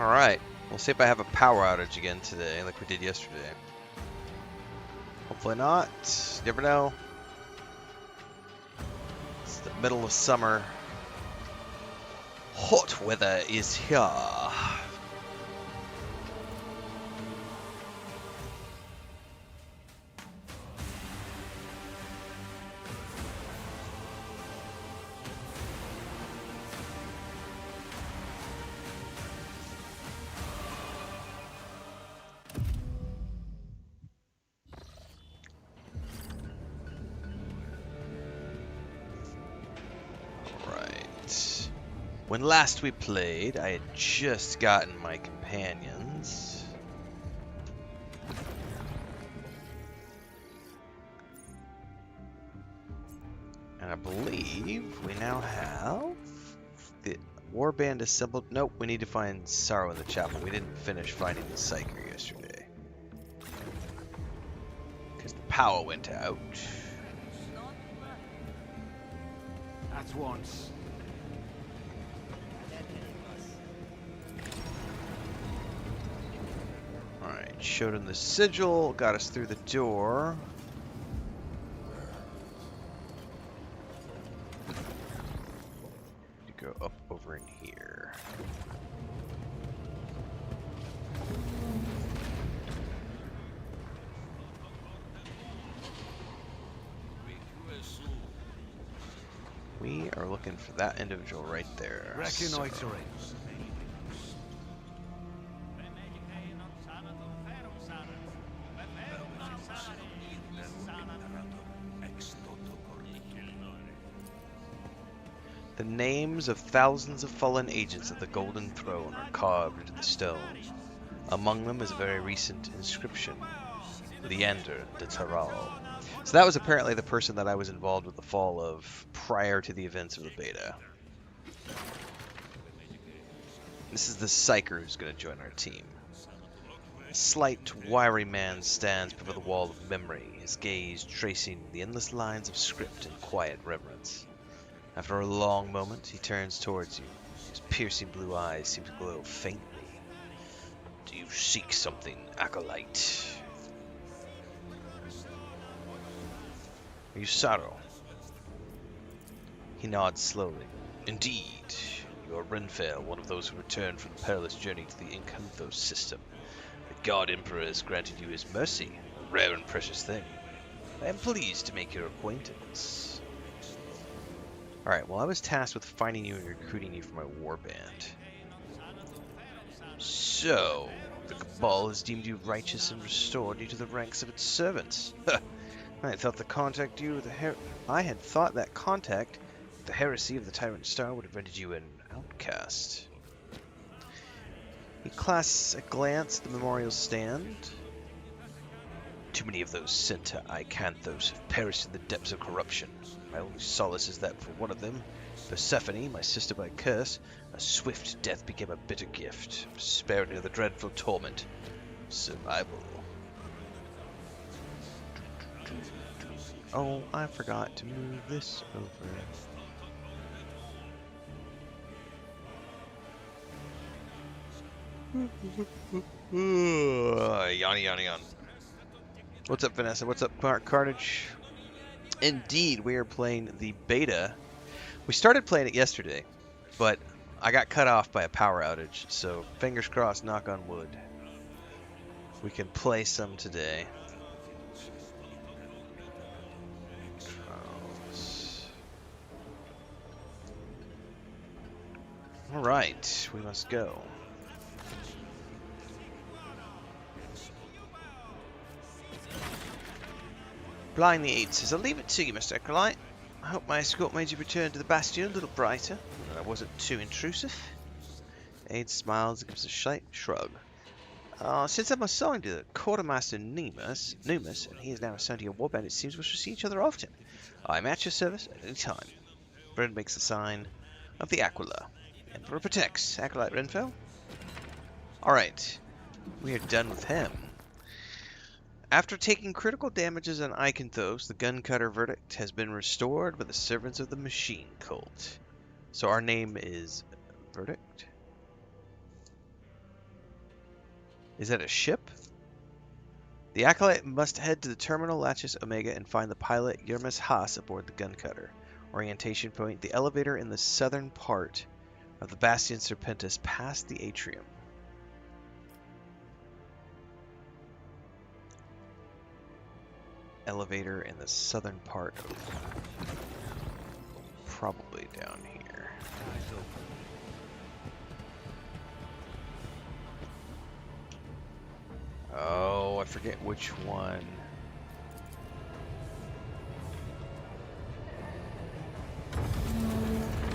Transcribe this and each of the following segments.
Alright, we'll see if I have a power outage again today, like we did yesterday. Hopefully not. You never know. It's the middle of summer. Hot weather is here. When last we played, I had just gotten my companions. And I believe we now have the warband assembled. Nope, we need to find Sorrow in the chapel. We didn't finish finding the Psyker yesterday. Because the power went out. At once. Alright, showed him the sigil, got us through the door. You go up over in here. We are looking for that individual right there. Reconnoitering. The names of thousands of fallen agents of the Golden Throne are carved into the stone. Among them is a very recent inscription, Leander de Taral. So that was apparently the person that I was involved with the fall of prior to the events of the beta. This is the Psyker who's going to join our team. A slight, wiry man stands before the wall of memory, his gaze tracing the endless lines of script in quiet reverence. After a long moment, he turns towards you. His piercing blue eyes seem to glow faintly. Do you seek something, acolyte? Are you Sorrow? He nods slowly. Indeed. You are Renfail, one of those who returned from the perilous journey to the Inquisitors system. The God Emperor has granted you his mercy, a rare and precious thing. I am pleased to make your acquaintance. Alright, well I was tasked with finding you and recruiting you for my warband. So, the Cabal has deemed you righteous and restored you to the ranks of its servants. I had thought that contact with the Heresy of the Tyrant Star would have rendered you an outcast. He casts a glance at the memorial stand. Too many of those sent to Icanthos have perished in the depths of corruption. My only solace is that for one of them, Persephone, my sister by curse, a swift death became a bitter gift, sparing her the dreadful torment of survival. Oh, I forgot to move this over. Yawn. What's up, Vanessa? What's up, Carnage? Indeed, we are playing the beta. We started playing it yesterday, but I got cut off by a power outage, so fingers crossed, knock on wood. We can play some today. Alright, we must go. Blind the 8 says, I'll leave it to you, Mr. Acolyte. I hope my escort made your return to the Bastion a little brighter, and I wasn't too intrusive. Aid smiles and gives a slight shrug. Since I'm assigned to Quartermaster Numus, and he is now assigned to your warband, it seems we shall see each other often. I'm at your service at any time. Brent makes the sign of the Aquila. Emperor protects. Acolyte Renfail? Alright. We are done with him. After taking critical damages on Icanthos, the guncutter verdict has been restored by the servants of the machine cult. So our name is Verdict? Is that a ship? The Acolyte must head to the terminal Latches Omega and find the pilot Yermis Haas aboard the guncutter. Orientation point, the elevator in the southern part of the Bastion Serpentis past the atrium. Elevator in the southern part of... probably down here. Eyes open. Oh, I forget which one.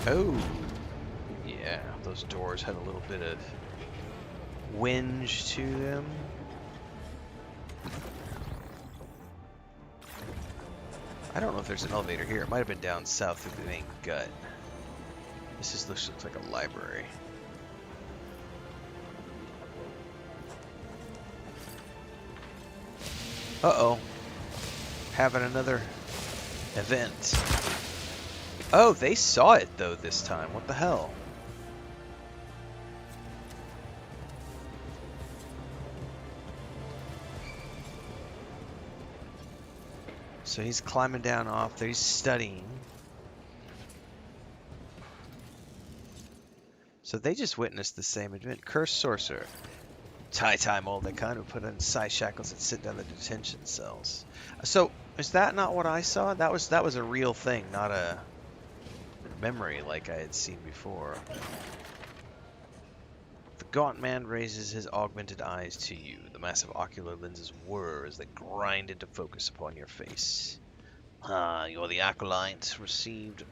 Oh, yeah, those doors had a little bit of whinge to them. I don't know if there's an elevator here. It might have been down south through the main gut. This looks like a library. Uh-oh. Having another event. Oh, they saw it, though, this time. What the hell? So he's climbing down off there. He's studying. So they just witnessed the same event. Cursed Sorcerer. Tie mold, they kind of put in side shackles and sit down the detention cells. So, is that not what I saw? That was a real thing, not a memory like I had seen before. The gaunt man raises his augmented eyes to you. The massive ocular lenses whir as they grind into focus upon your face. Ah, you're the Acolyte received...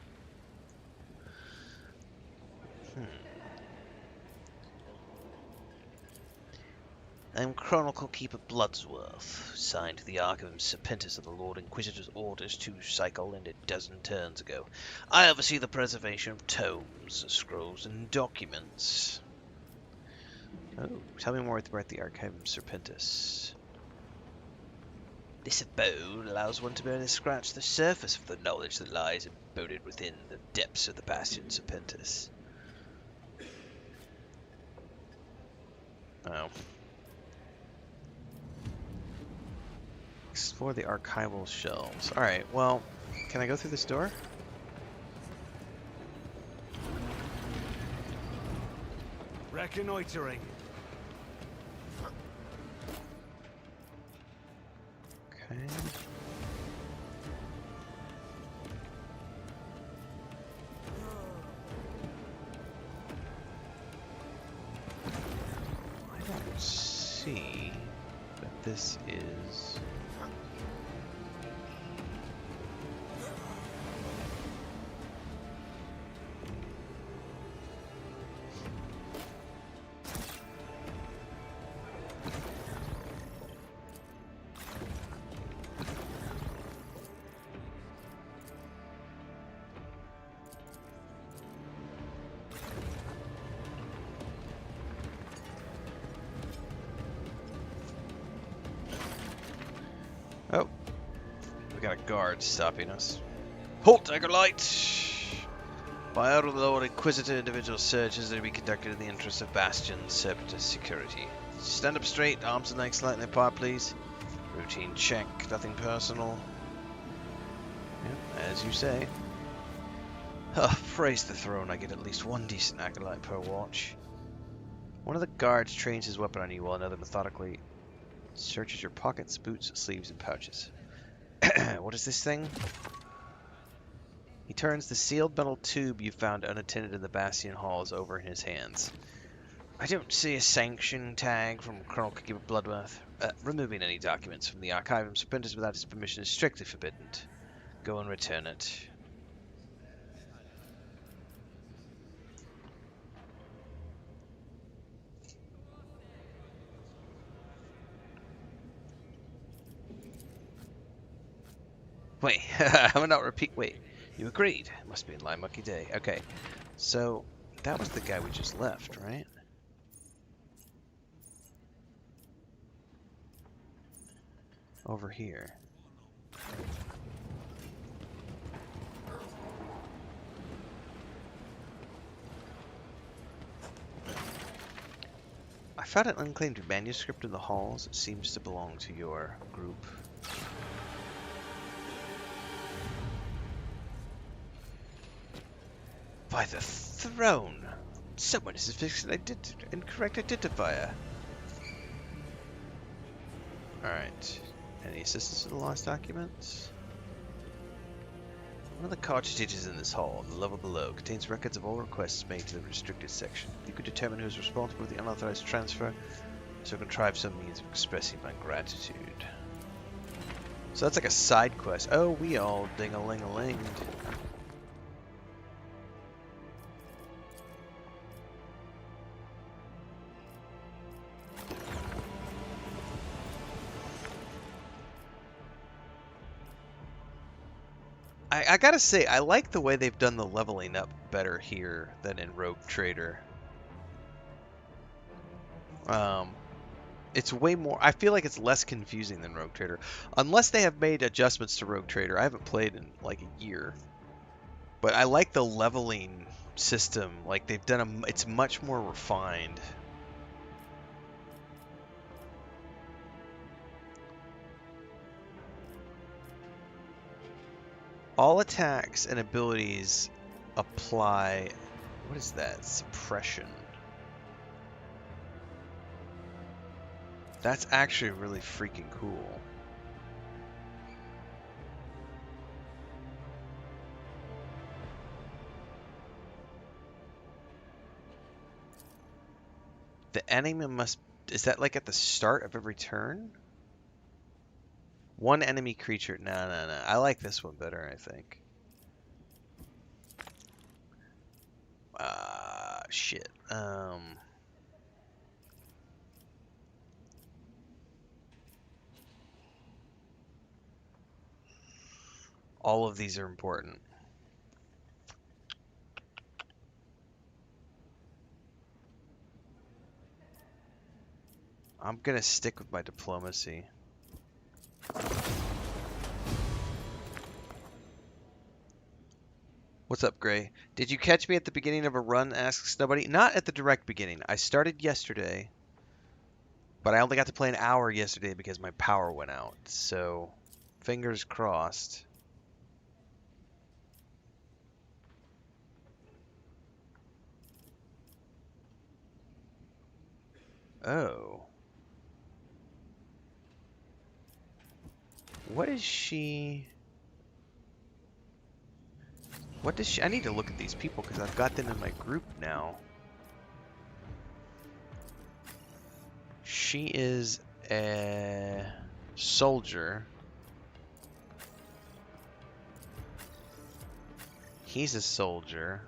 I'm Chronicle Keeper Bloodsworth, signed to the Archivum Serpentis of the Lord Inquisitor's orders 2 cycle and a dozen turns ago. I oversee the preservation of tomes, scrolls, and documents. Oh, tell me more about the Archivum Serpentis. This abode allows one to barely scratch the surface of the knowledge that lies embedded within the depths of the Bastion Serpentis. Oh. Explore the archival shelves. Alright, well, can I go through this door? Reconnoitering. Okay. I don't see that this is... Oh, we got a guard stopping us. Halt, Acolyte! By order of the Lord Inquisitor, individual searches are to be conducted in the interest of Bastion Serpentis security. Stand up straight, arms and legs slightly apart, please. Routine check, nothing personal. Yep, as you say. Oh, praise the throne, I get at least one decent Acolyte per watch. One of the guards trains his weapon on you while another methodically searches your pockets, boots, sleeves, and pouches. What is this thing? He turns the sealed metal tube you found unattended in the Bastion halls over in his hands. I don't see a sanction tag from Chronicle Keeper Bloodworth. Removing any documents from the Archivum Serpentis without his permission is strictly forbidden. Go and return it. Wait, I'm not repeat. Wait, you agreed. Must be a lie mucky day. Okay, so that was the guy we just left, right? Over here. I I found an unclaimed manuscript in the halls. It seems to belong to your group. By the throne! Someone is fixing an incorrect identifier. Alright. Any assistance with the lost documents? One of the cartridges in this hall, the level below, contains records of all requests made to the restricted section. You could determine who is responsible for the unauthorized transfer, so contrive some means of expressing my gratitude. So that's like a side quest. Oh, we all ding-a-ling-a-linged. I gotta say, I like the way they've done the leveling up better here than in Rogue Trader. It's way more, I feel like it's less confusing than Rogue Trader. Unless they have made adjustments to Rogue Trader. I haven't played in like a year. But I like the leveling system. Like they've done it's much more refined. All attacks and abilities apply. What is that? Suppression. That's actually really freaking cool. The enemy must... Is that like at the start of every turn? One enemy creature. No. I like this one better, I think. Shit. All of these are important. I'm gonna stick with my diplomacy. What's up, Gray? Did you catch me at the beginning of a run? Asks nobody. Not at the direct beginning. I started yesterday, but I only got to play an hour yesterday because my power went out. So, fingers crossed. Oh. What is she... What does she... I need to look at these people because I've got them in my group now. She is a soldier. He's a soldier.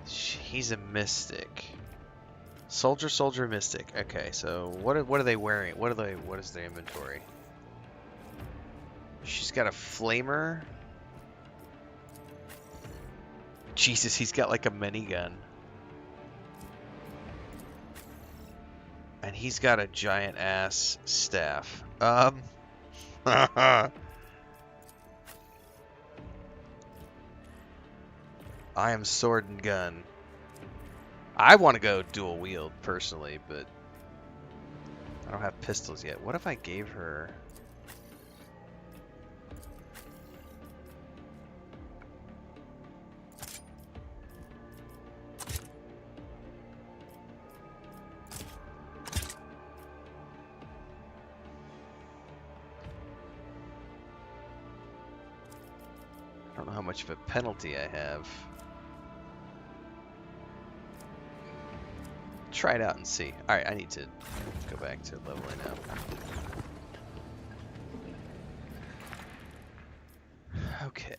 He's a mystic. Soldier, mystic. Okay, so what are they wearing? What is their inventory? She's got a flamer. Jesus, he's got like a minigun. And he's got a giant ass staff. I am sword and gun. I want to go dual wield personally, but I don't have pistols yet. What if I gave her... I don't know how much of a penalty I have. Try it out and see. Alright, I need to go back to leveling up. Okay.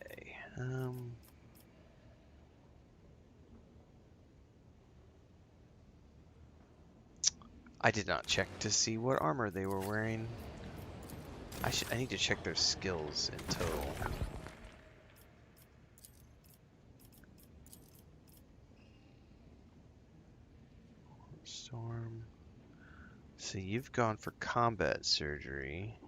I did not check to see what armor they were wearing. I need to check their skills in total. Storm. So you've gone for combat surgery.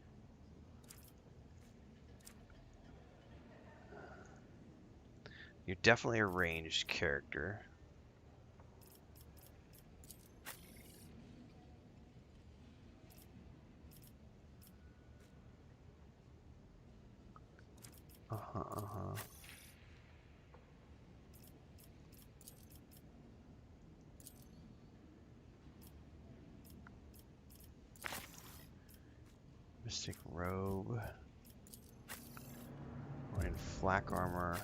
You're definitely a ranged character. Mystic robe. Wearing flak armor.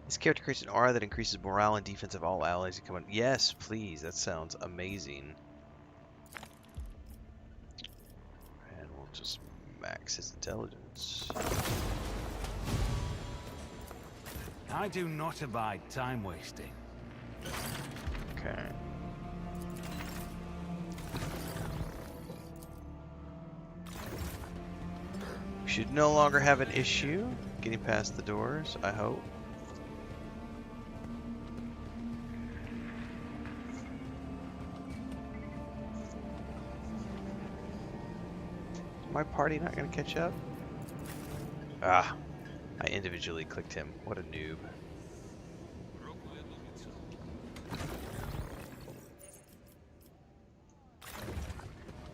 This character creates an aura that increases morale and defense of all allies who come in. Yes, please. That sounds amazing. And we'll just max his intelligence. I do not abide time wasting. Okay. We should no longer have an issue getting past the doors, I hope. My party not gonna catch up? Ah, I individually clicked him. What a noob.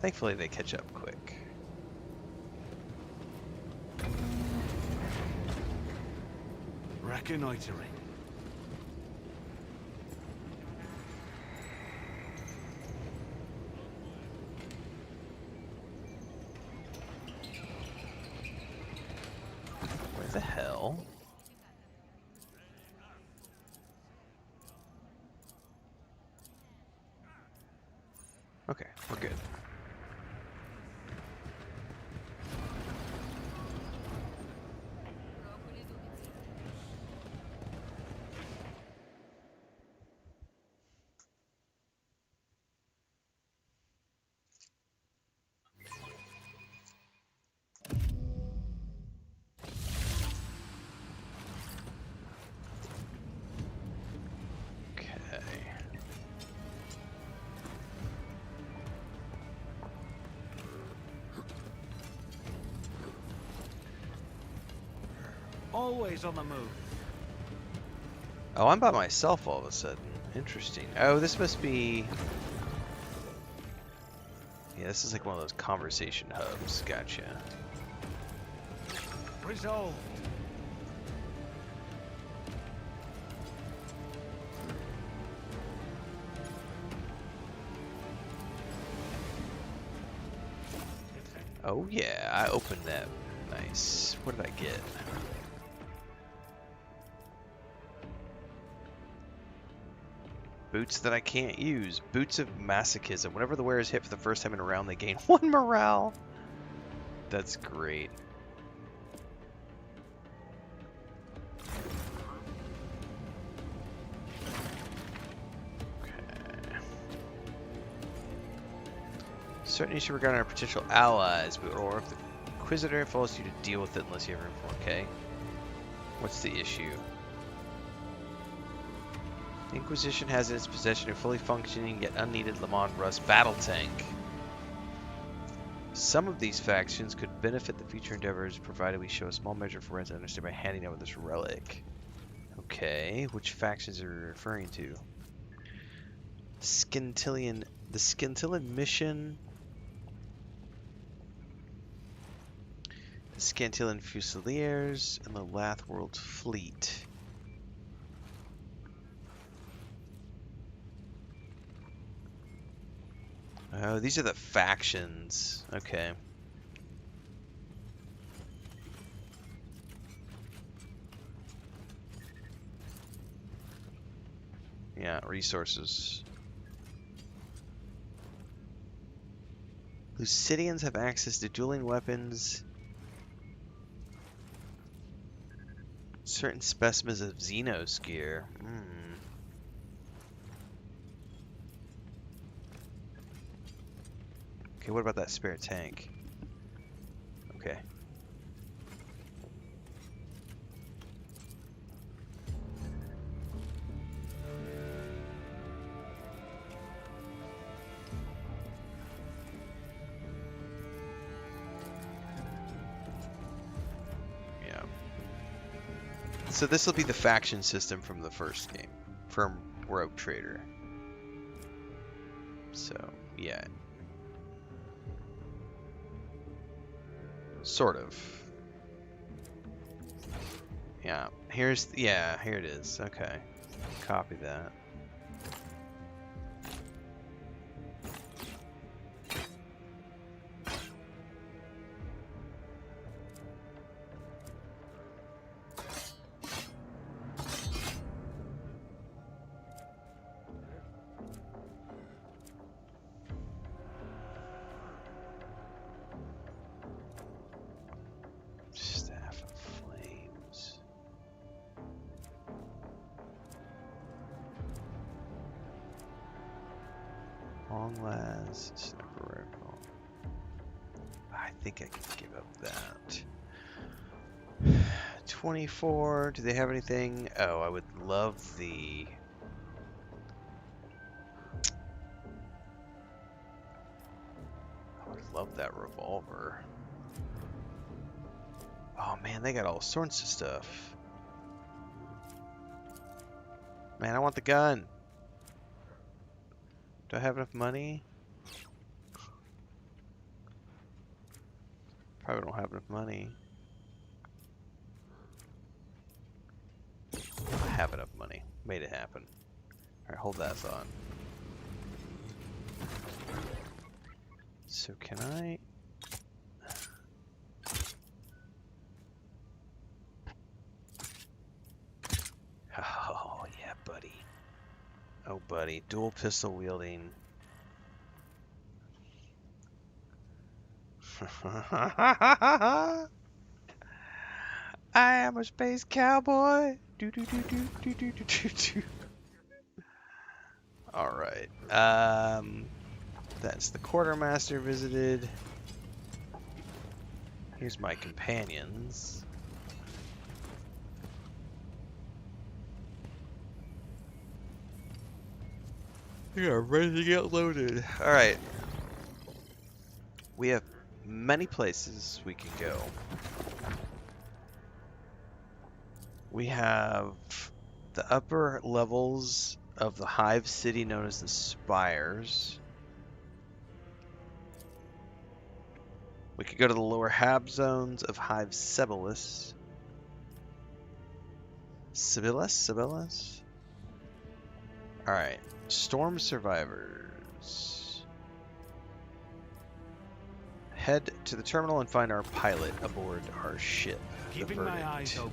Thankfully they catch up quick. Reconnoitering. Where the hell? Okay, we're good. Always on the move. Oh, I'm by myself all of a sudden. Interesting. Oh, this must be... Yeah, this is like one of those conversation hubs. Gotcha. Resolved. Oh yeah, I opened that. Nice. What did I get? Boots that I can't use. Boots of Masochism. Whenever the wearer is hit for the first time in a round, they gain 1 morale. That's great. Okay. Certain issue regarding our potential allies, or if the Inquisitor follows you to deal with it unless you have room for. Okay. What's the issue? The Inquisition has in its possession a fully functioning yet unneeded Le Mans Rust battle tank. Some of these factions could benefit the future endeavors provided we show a small measure of forensic understanding by handing over this relic. Okay, which factions are we referring to? The Scintillan Mission, the Scintillan Fusiliers, and the Lathworld Fleet. Oh, these are the factions. Okay. Yeah, resources. Lucidians have access to dueling weapons. Certain specimens of Xenos gear. Okay, what about that spare tank? Okay. Yeah. So this will be the faction system from the first game, from Rogue Trader. So, yeah. Sort of. Yeah. Here it is. Okay. Copy that. Staff of Flames. Long last sniper rifle. I think I can give up that. 24. Do they have anything? Oh, I would love the. I would love that revolver. Oh man, they got all sorts of stuff. Man, I want the gun. Do I have enough money? Probably don't have enough money. I have enough money. Made it happen. Alright, hold that thought. So can I... Oh, yeah, buddy. Oh, buddy. Dual pistol wielding. I am a space cowboy. Do do do do do do do do do. All right. That's the quartermaster visited. Here's my companions. They are ready to get loaded. All right. We have many places we can go. We have the upper levels of the hive city known as the Spires. We could go to the lower hab zones of Hive Sibyllis. Sibyllis? Alright. Storm survivors. Head to the terminal and find our pilot aboard our ship. Keeping my eyes open.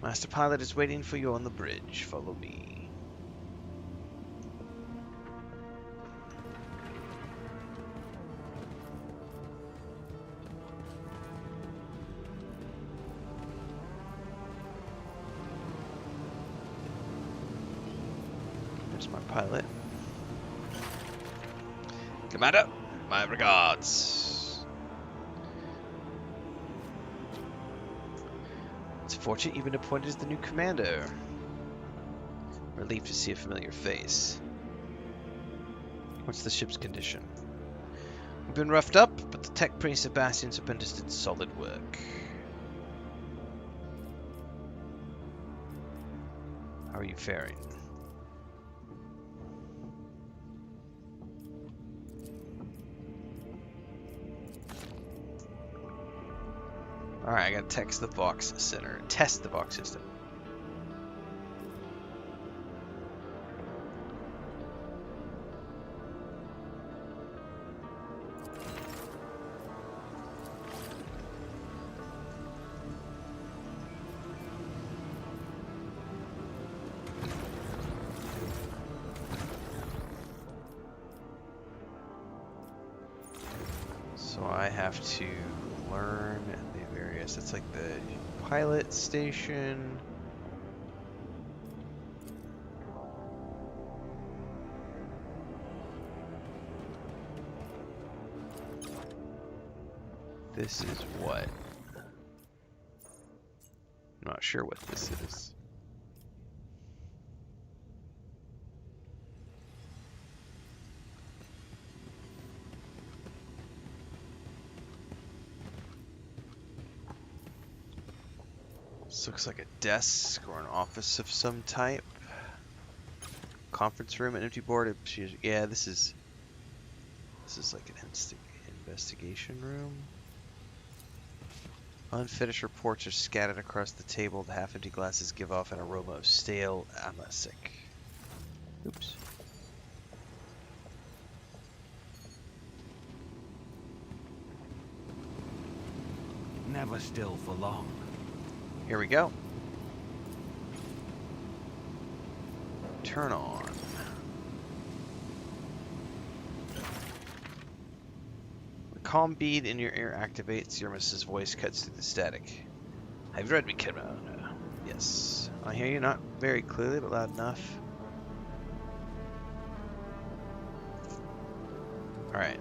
Master Pilot is waiting for you on the bridge. Follow me. There's my pilot. Commander, my regards. It's fortunate you've been appointed as the new commander. Relieved to see a familiar face. What's the ship's condition? We've been roughed up, but the tech pre-Sebastian Serpentis did solid work. How are you faring? Alright, I gotta text the Vox Center. Test the Vox system. I have to learn the various. That's like the pilot station. This is what? I'm not sure what this is. This looks like a desk or an office of some type. Conference room, an empty board. Yeah, this is like an investigation room. Unfinished reports are scattered across the table. The half-empty glasses give off an aroma of stale amasik. Oops. Never still for long. Here we go. Turn on. The calm bead in your ear activates. Yermus's voice cuts through the static. Have you read me, Kidman? Yes. I hear you, not very clearly, but loud enough. Alright.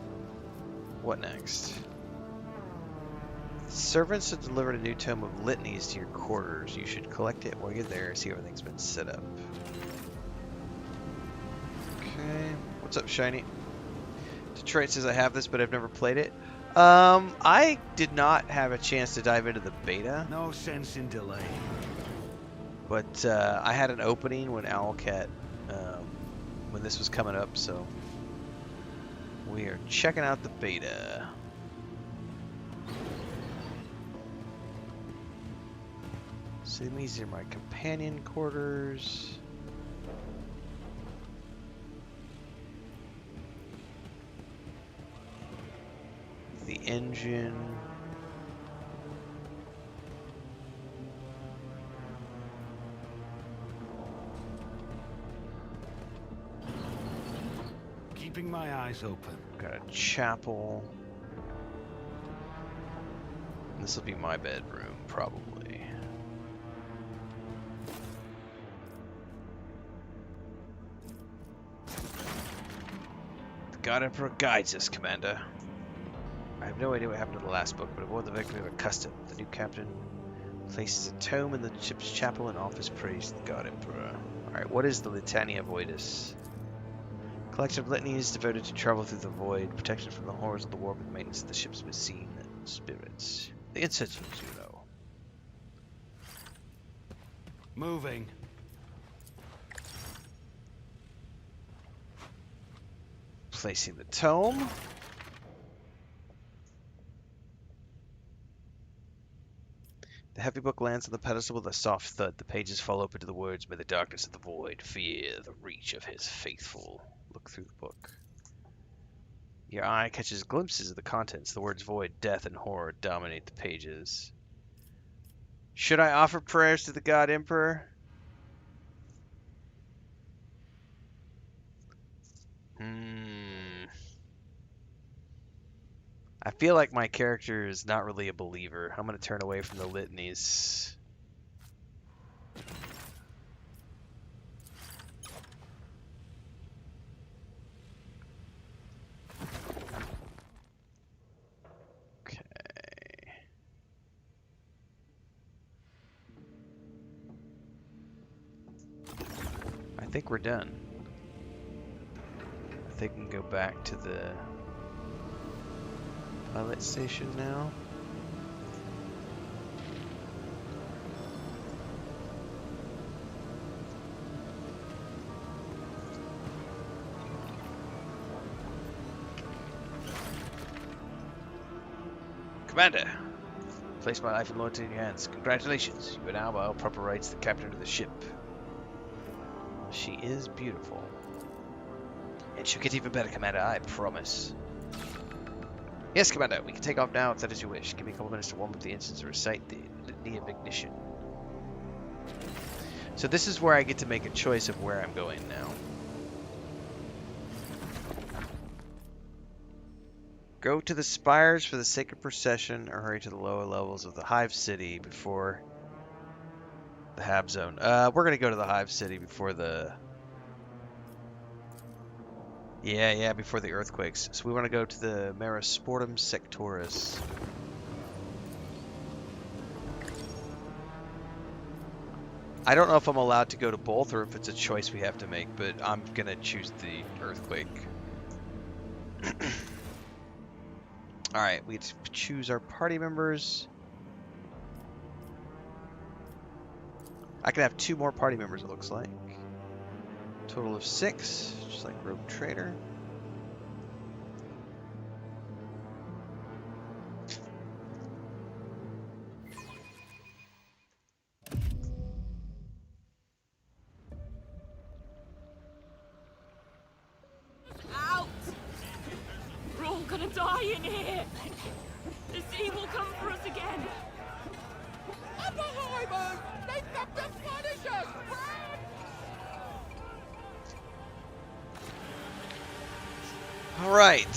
What next? Servants have delivered a new tome of litanies to your quarters. You should collect it while you're there, see everything's been set up. Okay. What's up, Shiny? Detroit says I have this, but I've never played it. I did not have a chance to dive into the beta. No sense in delay. But I had an opening when Owlcat, when this was coming up, so we are checking out the beta. So these are my companion quarters. The engine. Keeping my eyes open. Got a chapel. This will be my bedroom, probably. God Emperor guides us, Commander. I have no idea what happened to the last book, but aboard the victory of a custom, the new captain places a tome in the ship's chapel and offers praise to the God Emperor. Alright, what is the Litania Voidus? Collection of litanies devoted to travel through the void, protection from the horrors of the warp, and maintenance of the ship's missing spirits. The incense from Juno. Moving. Placing the tome. The heavy book lands on the pedestal with a soft thud. The pages fall open to the words, "May the darkness of the void fear the reach of his faithful." Look through the book. Your eye catches glimpses of the contents. The words void, death, and horror dominate the pages. Should I offer prayers to the God Emperor? I feel like my character is not really a believer. I'm going to turn away from the litanies. Okay. I think we're done. I think we can go back to the pilot station now. Commander, place my life and loyalty in your hands. Congratulations, you are now by all proper rights the captain of the ship. She is beautiful. And she'll get even better, Commander, I promise. Yes, Commander, we can take off now if that is your wish. Give me a couple minutes to warm up the engines and recite the litany of ignition. So this is where I get to make a choice of where I'm going now. Go to the spires for the sacred procession, or hurry to the lower levels of the Hive City before the Hab Zone. We're gonna go to the Hive City before the... Yeah, before the earthquakes. So we want to go to the Marisportum Sectoris. I don't know if I'm allowed to go to both or if it's a choice we have to make, but I'm gonna choose the earthquake. Alright, we choose our party members. I can have 2 more party members, it looks like. Total of 6, just like Rogue Trader. Out! We're all gonna die in here! The sea will come for us again! I'm behind them! They've got to punish us! Alright.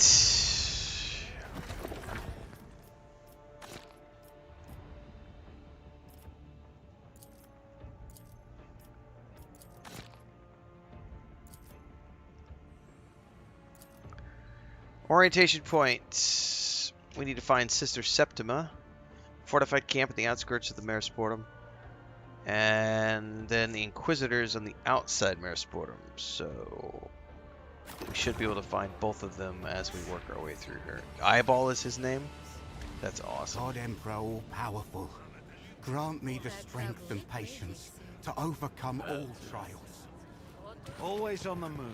Orientation point. We need to find Sister Septima. Fortified camp at the outskirts of the Marisportum. And then the Inquisitors on the outside Marisportum. So we should be able to find both of them as we work our way through here. Eyeball is his name? That's awesome. God Emperor all-powerful, grant me the strength and patience to overcome all trials. Always on the move.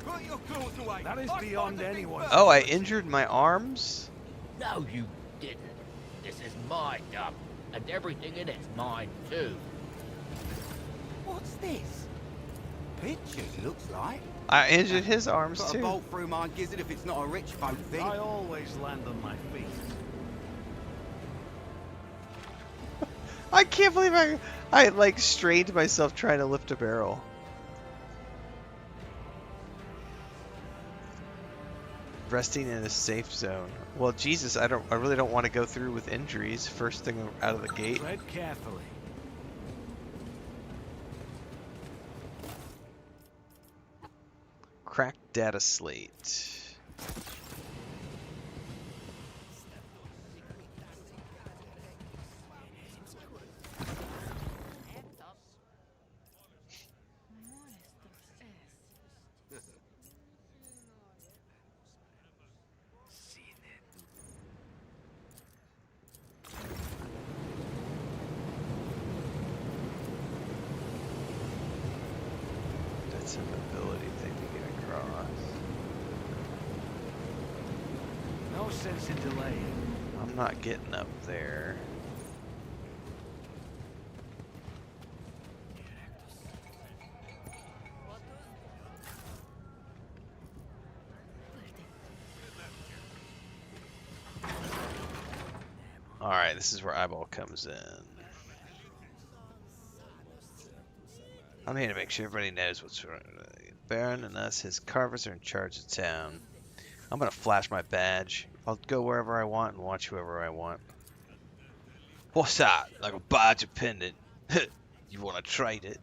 Put your claws away! That is beyond anyone's. Oh, I injured my arms? No, you didn't. This is my dump, and everything in it's mine too. What's this? Pictures, looks like. I injured his arms Put a too. bolt through my gizzard if it's not a rich folk thing. I always land on my feet. I can't believe I like strained myself trying to lift a barrel. Resting in a safe zone. Well, Jesus, I really don't want to go through with injuries first thing out of the gate. Tread carefully. Cracked data slate. That's an ability thing to get across. No sense in delaying. I'm not getting up there. Alright, this is where Eyeball comes in. I'm here to make sure everybody knows what's wrong. Baron and us, his carvers, are in charge of town. I'm gonna flash my badge. I'll go wherever I want and watch whoever I want. What's that? Like a badge of pendant? You wanna trade it?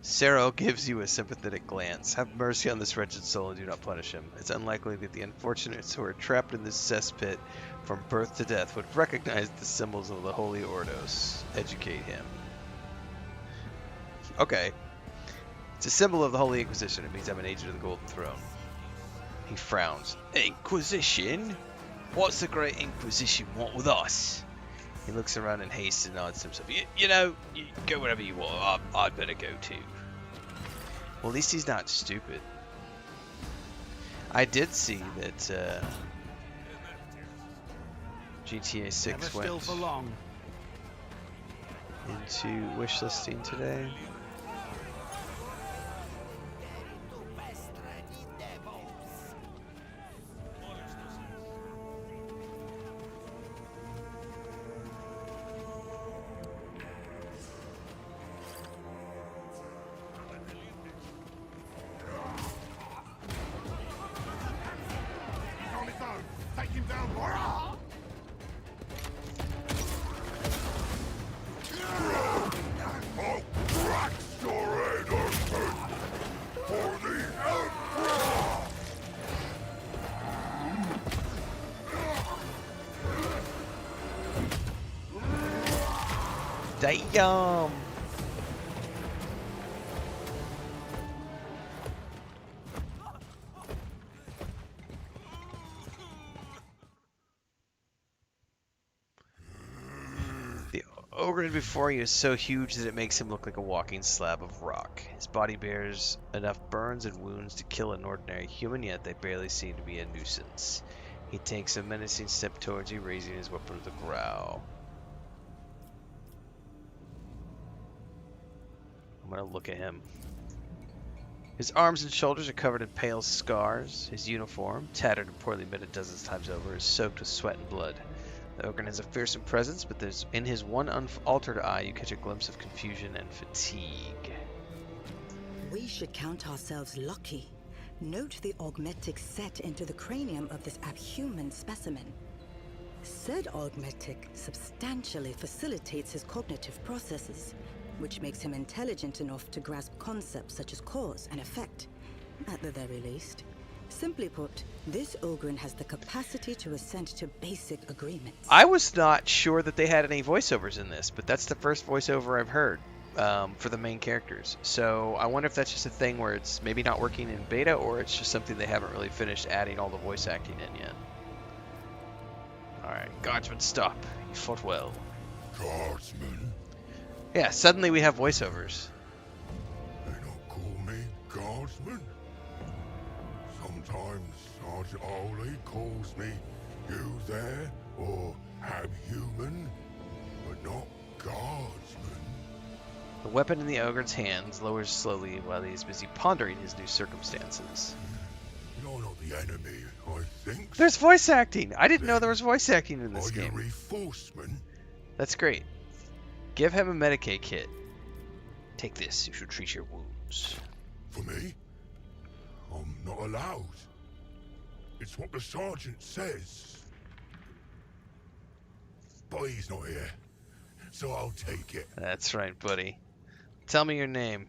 Cero gives you a sympathetic glance. Have mercy on this wretched soul and do not punish him. It's unlikely that the unfortunates who are trapped in this cesspit from birth to death would recognize the symbols of the Holy Ordos. Educate him. Okay. It's a symbol of the Holy Inquisition. It means I'm an agent of the Golden Throne. He frowns. Inquisition? What's the Great Inquisition want with us? He looks around in haste and nods to himself. You know, you go wherever you want. I'd better go too. Well, at least he's not stupid. I did see that GTA 6 Never still went for long. into wish listing today. take him down, Warhammer! I'll crack your head open for the Emperor! Damn! The ogre before you is so huge that it makes him look like a walking slab of rock. His body bears enough burns and wounds to kill an ordinary human, yet they barely seem to be a nuisance. He takes a menacing step towards you, raising his weapon with a growl. I'm gonna look at him. His arms and shoulders are covered in pale scars. His uniform, tattered and poorly mended dozens of times over, is soaked with sweat and blood. The ogre has a fearsome presence, but in his one unaltered eye you catch a glimpse of confusion and fatigue. We should count ourselves lucky. Note the augmetic set into the cranium of this abhuman specimen. Said augmetic substantially facilitates his cognitive processes, which makes him intelligent enough to grasp concepts such as cause and effect, at the very least. Simply put, this Ogren has the capacity to assent to basic agreements. I was not sure that they had any voiceovers in this, but that's the first voiceover I've heard for the main characters. So I wonder if that's just a thing where it's maybe not working in beta, or it's just something they haven't really finished adding all the voice acting in yet. Alright, Guardsman, stop. You fought well. Guardsman? Yeah, suddenly we have voiceovers. They don't call me Guardsman? Sometimes Sergeant Ollie calls me you there, or Abhuman, but not Guardsman. The weapon in the ogre's hands lowers slowly while he is busy pondering his new circumstances. You're not the enemy, I think. There's voice acting! I didn't know there was voice acting in this Are you game. reinforcement? That's great. Give him a Medicaid kit. Take this, you should treat your wounds. For me? I'm not allowed. It's what the sergeant says. But he's not here, so I'll take it. That's right, buddy. Tell me your name.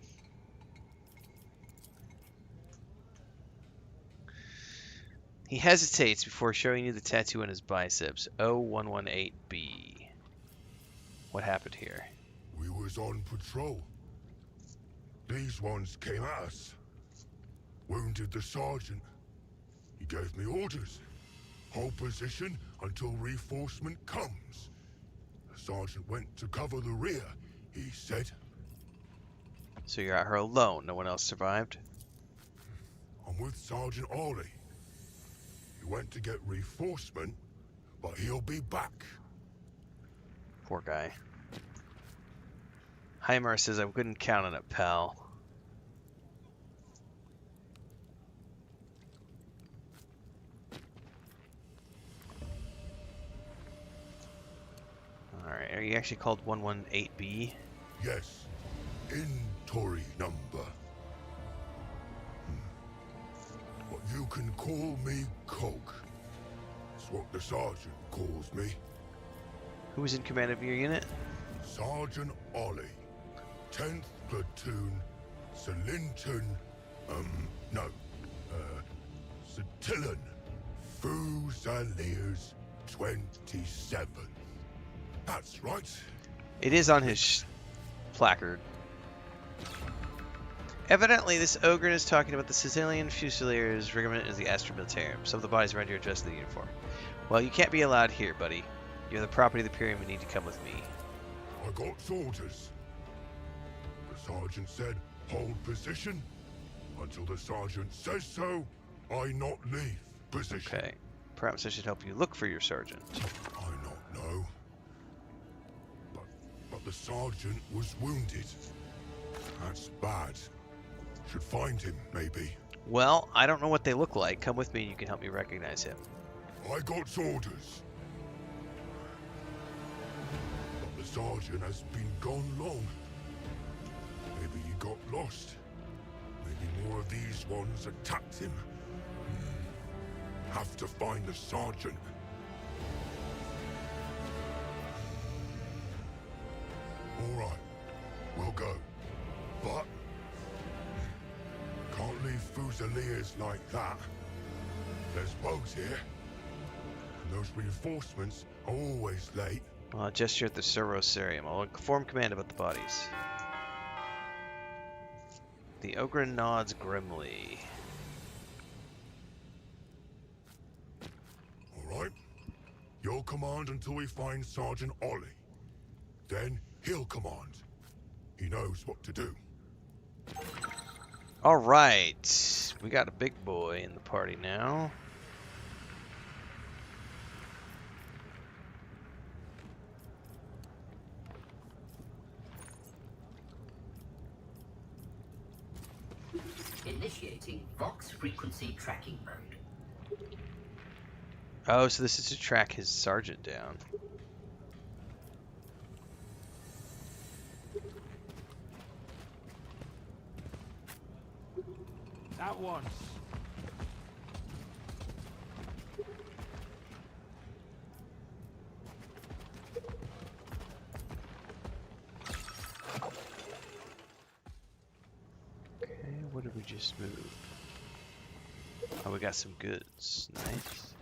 He hesitates before showing you the tattoo on his biceps. O118B. What happened here? We was on patrol. These ones came at us. Wounded the sergeant. He gave me orders. Hold position until reinforcement comes. The sergeant went to cover the rear, he said. So you're out here alone. No one else survived? I'm with Sergeant Ollie. He went to get reinforcement, but he'll be back. Poor guy. Heimar says I wouldn't count on it, pal. Alright, are you actually called 118B? Yes, inventory number. But you can call me Coke. It's what the sergeant calls me. Who was in command of your unit? Sergeant Ollie, 10th Platoon, Salinton, Satillan, Fusiliers, 27th. That's right. It is on his placard. Evidently, this ogre is talking about the Sicilian Fusiliers regiment as the Astra Militarum. Some of the bodies around here are dressed in the uniform. Well, you can't be allowed here, buddy. You're the property of the Imperium and need to come with me. I got orders. The sergeant said, hold position. Until the sergeant says so, I not leave position. Okay. Perhaps I should help you look for your sergeant. I not know. But the sergeant was wounded. That's bad. Should find him, maybe. Well, I don't know what they look like. Come with me and you can help me recognize him. I got orders. But the sergeant has been gone long. Maybe he got lost. Maybe more of these ones attacked him. have to find the sergeant. All right, we'll go. But can't leave Fusiliers like that. There's bugs here. And those reinforcements are always late. I'll gesture at the Cervosarium. I'll inform command about the bodies. The ogre nods grimly. All right. You'll command until we find Sergeant Ollie. Then he'll command. He knows what to do. All right, we got a big boy in the party now. Initiating Vox frequency tracking mode. Oh, so this is to track his sergeant down. At once. Okay, what did we just move? Oh, we got some goods. Nice.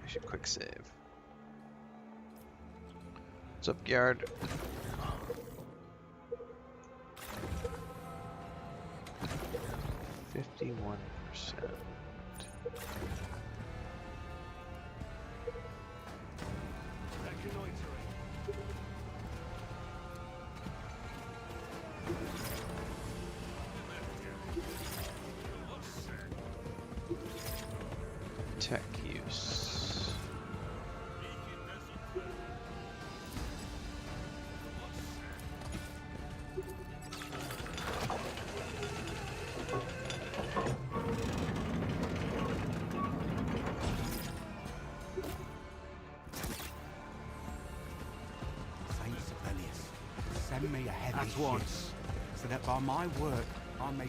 Actually, quick save. What's up, Yard? 51%. Tech use. Saint Sibelius, send me a heavy At ship, once. so that by my work I may...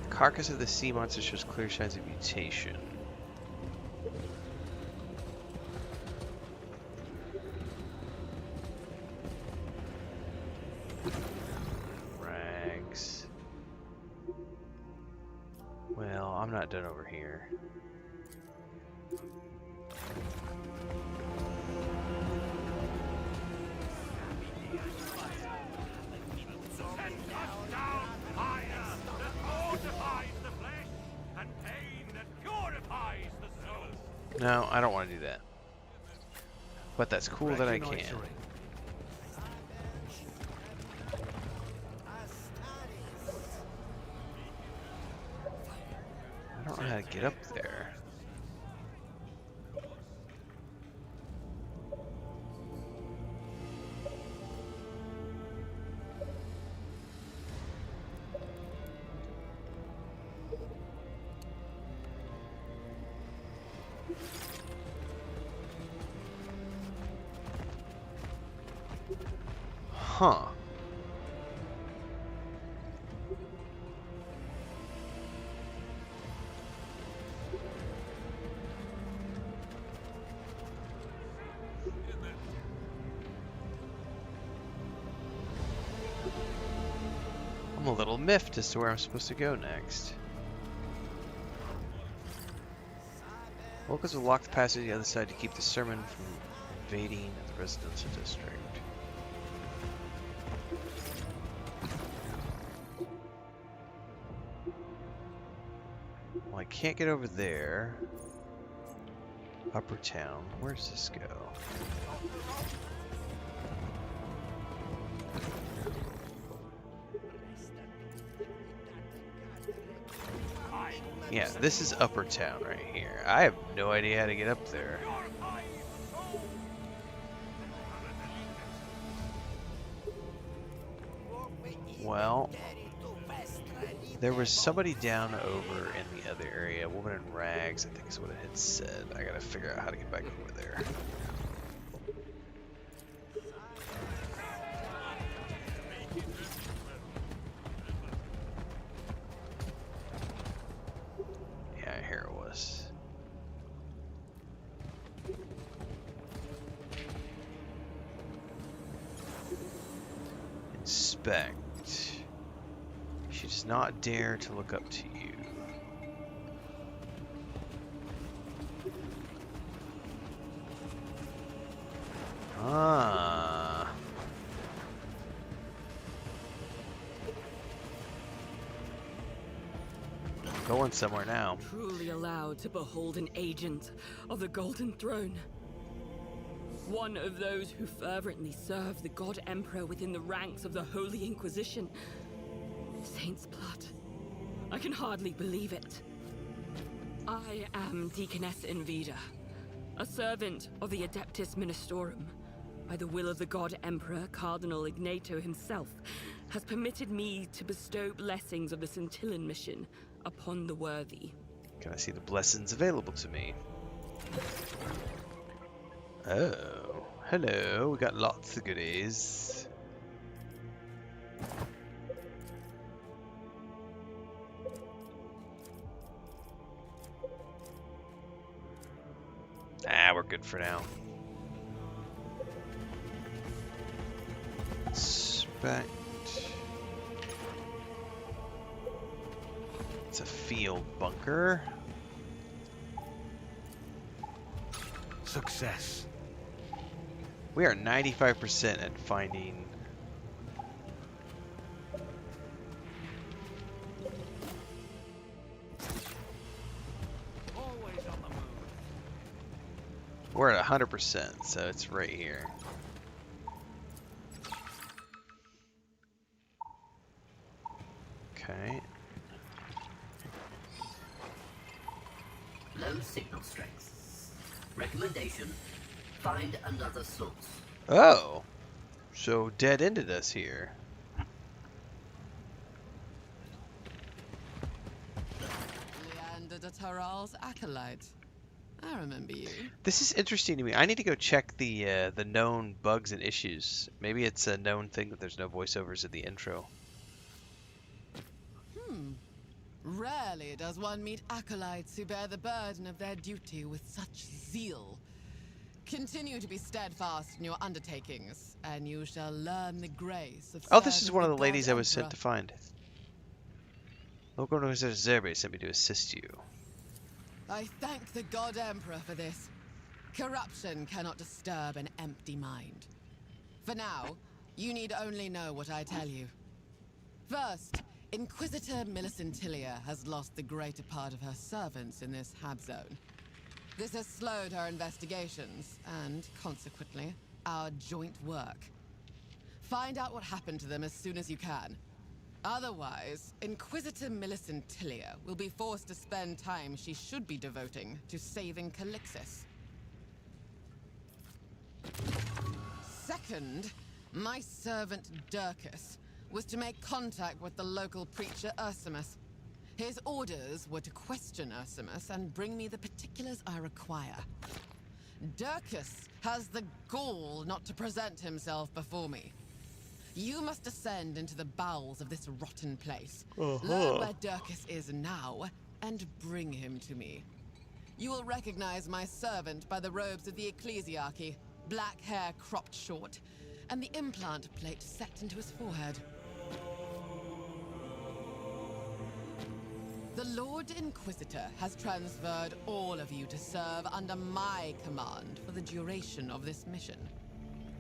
Carcass of the sea monster shows clear signs of mutation. Rags. Well, I'm not done over here. No, I don't want to do that. But that's cool that I can. I don't know how to get up there. Huh. I'm a little miffed as to where I'm supposed to go next. Locals will lock the passage to the other side to keep the sermon from invading the residential district. Well, I can't get over there. Upper town. Where does this go? Yeah, this is Upper Town right here. I have no idea how to get up there. Well, there was somebody down over in the other area. A woman in rags, I think is what it had said. I gotta figure out how to get back over there. Suspect. She does not dare to look up to you. Ah. Going somewhere now. Truly allowed to behold an agent of the Golden Throne. One of those who fervently serve the God Emperor within the ranks of the Holy Inquisition. Saint's blood. I can hardly believe it. I am Deaconess Invida, a servant of the Adeptus Ministorum. By the will of the God Emperor, Cardinal Ignato himself has permitted me to bestow blessings of the Scintillan mission upon the worthy. Can I see the blessings available to me? Oh, hello. We got lots of goodies. Ah, we're good for now. Inspect. It's a field bunker. Success. We are 95% at finding Always on the move. we're at 100%, so it's right here. Okay. Low signal strength. Recommendation: find another source. Oh, so dead-ended us here. Leander de Taral's acolyte. I remember you. This is interesting to me. I need to go check the known bugs and issues. Maybe it's a known thing that there's no voiceovers in the intro. Rarely does one meet acolytes who bear the burden of their duty with such zeal. Continue to be steadfast in your undertakings, and you shall learn the grace of Oh, this is serving one of the the ladies God I was sent Emperor. to find. Local Inquisitor Zerbe sent me to assist you. I thank the God Emperor for this. Corruption cannot disturb an empty mind. For now, you need only know what I tell you. First, Inquisitor Millicentilia has lost the greater part of her servants in this hab zone. This has slowed her investigations, and, consequently, our joint work. Find out what happened to them as soon as you can. Otherwise, Inquisitor Millicentilia will be forced to spend time she should be devoting to saving Calixis. Second, my servant Dirkus was to make contact with the local preacher Ursimus. His orders were to question Ursimus and bring me the particulars I require. Dirkus has the gall not to present himself before me. You must descend into the bowels of this rotten place. Learn where Dirkus is now, and bring him to me. You will recognize my servant by the robes of the ecclesiarchy, black hair cropped short, and the implant plate set into his forehead. The Lord Inquisitor has transferred all of you to serve under my command for the duration of this mission.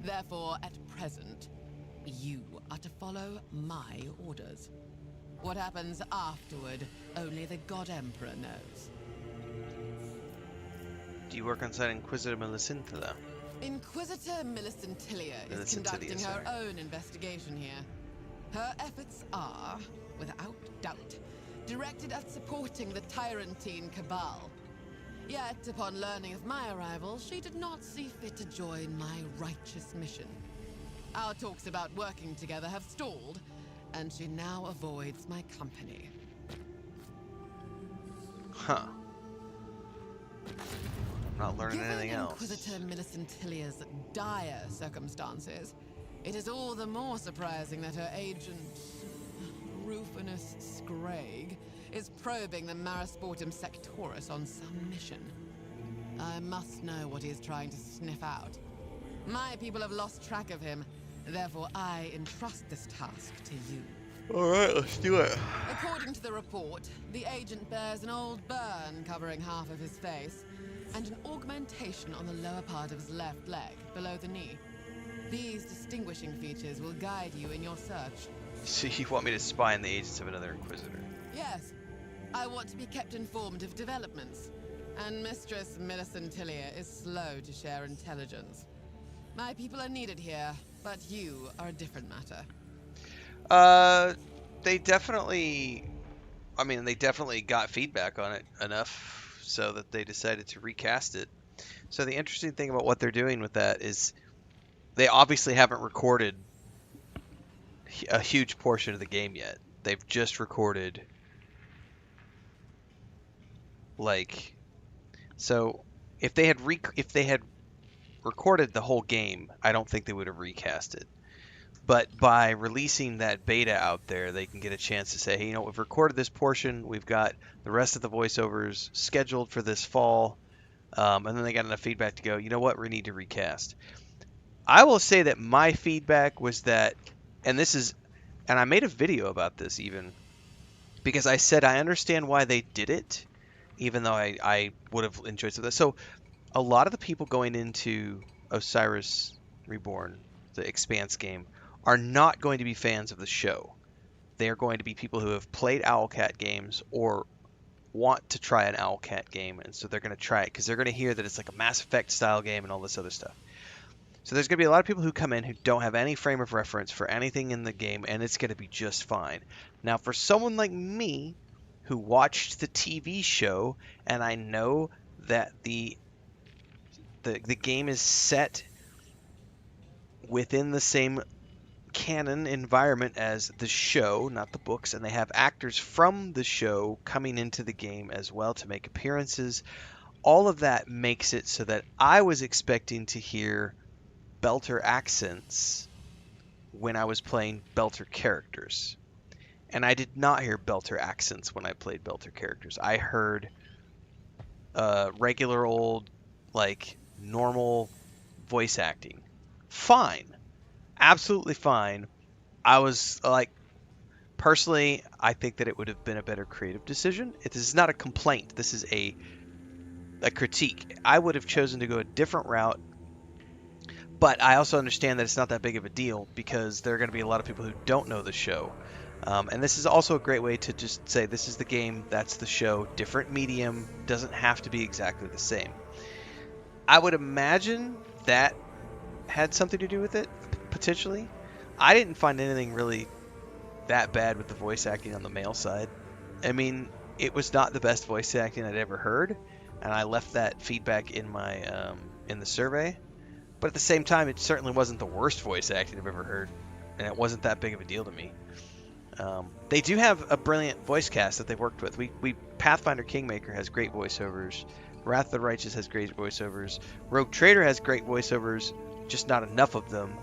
Therefore, at present, you are to follow my orders. What happens afterward, only the God Emperor knows. Do you work onside Inquisitor Millicentilia? Inquisitor Millicentilia is conducting her own investigation here. Her efforts are, without doubt, directed at supporting the Tyrantine Cabal. Yet, upon learning of my arrival, she did not see fit to join my righteous mission. Our talks about working together have stalled, and she now avoids my company. Huh. I'm not learning Given anything else. Inquisitor Millicentilia's dire circumstances, it is all the more surprising that her agent, Rufinus Scragg, is probing the Marisportum Sectoris on some mission. I must know what he is trying to sniff out. My people have lost track of him, Therefore, I entrust this task to you. Alright, let's do it. According to the report, the agent bears an old burn covering half of his face, and an augmentation on the lower part of his left leg, below the knee. These distinguishing features will guide you in your search. So you want me to spy on the agents of another Inquisitor? Yes. I want to be kept informed of developments, and Mistress Millicent Tillier is slow to share intelligence. My people are needed here, but you are a different matter. They definitely got feedback on it enough so that they decided to recast it. So the interesting thing about what they're doing with that is they obviously haven't recorded a huge portion of the game yet. They've just recorded so if they had recorded the whole game, I don't think they would have recast it. But by releasing that beta out there, they can get a chance to say, hey, we've recorded this portion, we've got the rest of the voiceovers scheduled for this fall, and then they got enough feedback to go, you know what, we need to recast. I will say that my feedback was that, and I made a video about this even, because I said I understand why they did it, even though I would have enjoyed some of that. So a lot of the people going into Osiris Reborn, the Expanse game, are not going to be fans of the show. They are going to be people who have played Owlcat games or want to try an Owlcat game, and so they're going to try it because they're going to hear that it's like a Mass Effect style game and all this other stuff. So there's going to be a lot of people who come in who don't have any frame of reference for anything in the game, and it's going to be just fine. Now, for someone like me who watched the TV show, and I know that the game is set within the same canon environment as the show, not the books, and they have actors from the show coming into the game as well to make appearances. All of that makes it so that I was expecting to hear Belter accents when I was playing Belter characters. And I did not hear Belter accents when I played Belter characters. I heard regular old, normal voice acting. Fine. Absolutely fine. I was personally, I think that it would have been a better creative decision. This is not a complaint. This is a critique. I would have chosen to go a different route, but I also understand that it's not that big of a deal because there are going to be a lot of people who don't know the show. And this is also a great way to just say, this is the game, that's the show, different medium, doesn't have to be exactly the same. I would imagine that had something to do with it, potentially. I didn't find anything really that bad with the voice acting on the male side. I mean, it was not the best voice acting I'd ever heard, and I left that feedback in my in the survey. But at the same time, it certainly wasn't the worst voice acting I've ever heard, and it wasn't that big of a deal to me. They do have a brilliant voice cast that they've worked with. We Pathfinder Kingmaker has great voiceovers. Wrath of the Righteous has great voiceovers. Rogue Trader has great voiceovers, just not enough of them.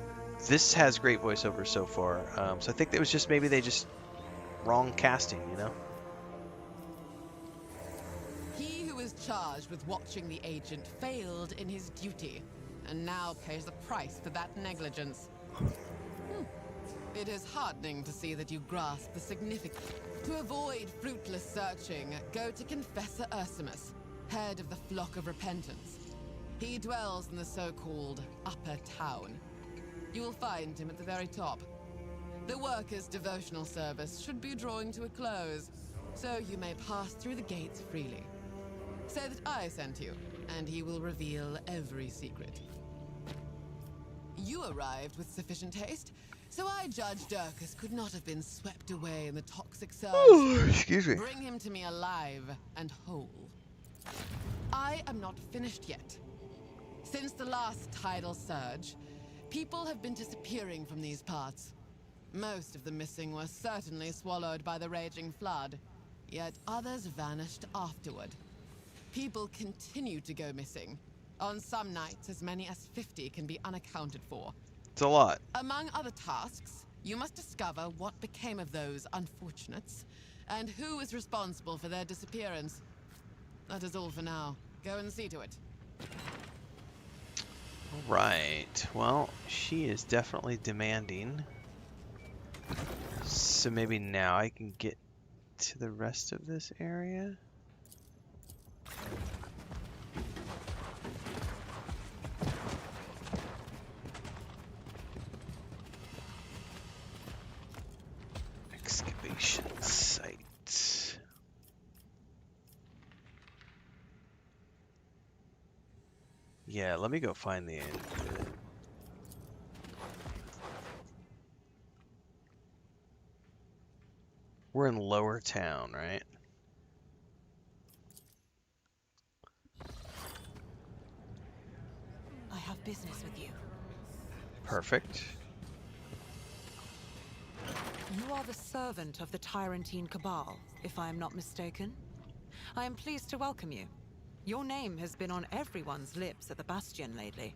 This has great voiceovers so far. So I think it was just maybe they just wrong casting, He who is charged with watching the agent failed in his duty, and now pays the price for that negligence. It is heartening to see that you grasp the significance. To avoid fruitless searching, go to Confessor Ursimus, head of the Flock of Repentance. He dwells in the so-called Upper Town. You will find him at the very top. The workers' devotional service should be drawing to a close, so you may pass through the gates freely. Say that I sent you, and he will reveal every secret. You arrived with sufficient haste, so I judge Durkis could not have been swept away in the toxic surge. Excuse me. Bring him to me alive and whole. I am not finished yet. Since the last tidal surge, people have been disappearing from these parts. Most of the missing were certainly swallowed by the raging flood, yet others vanished afterward. People continue to go missing. On some nights, as many as 50 can be unaccounted for. It's a lot. Among other tasks, you must discover what became of those unfortunates, and who is responsible for their disappearance. That is all for now. Go and see to it. Right. Well, she is definitely demanding. So maybe now I can get to the rest of this area? Excavation site. Yeah, let me go find the end. We're in Lower Town, right? I have business with you. Perfect. You are the servant of the Tyrantine Cabal, if I am not mistaken. I am pleased to welcome you. Your name has been on everyone's lips at the Bastion lately.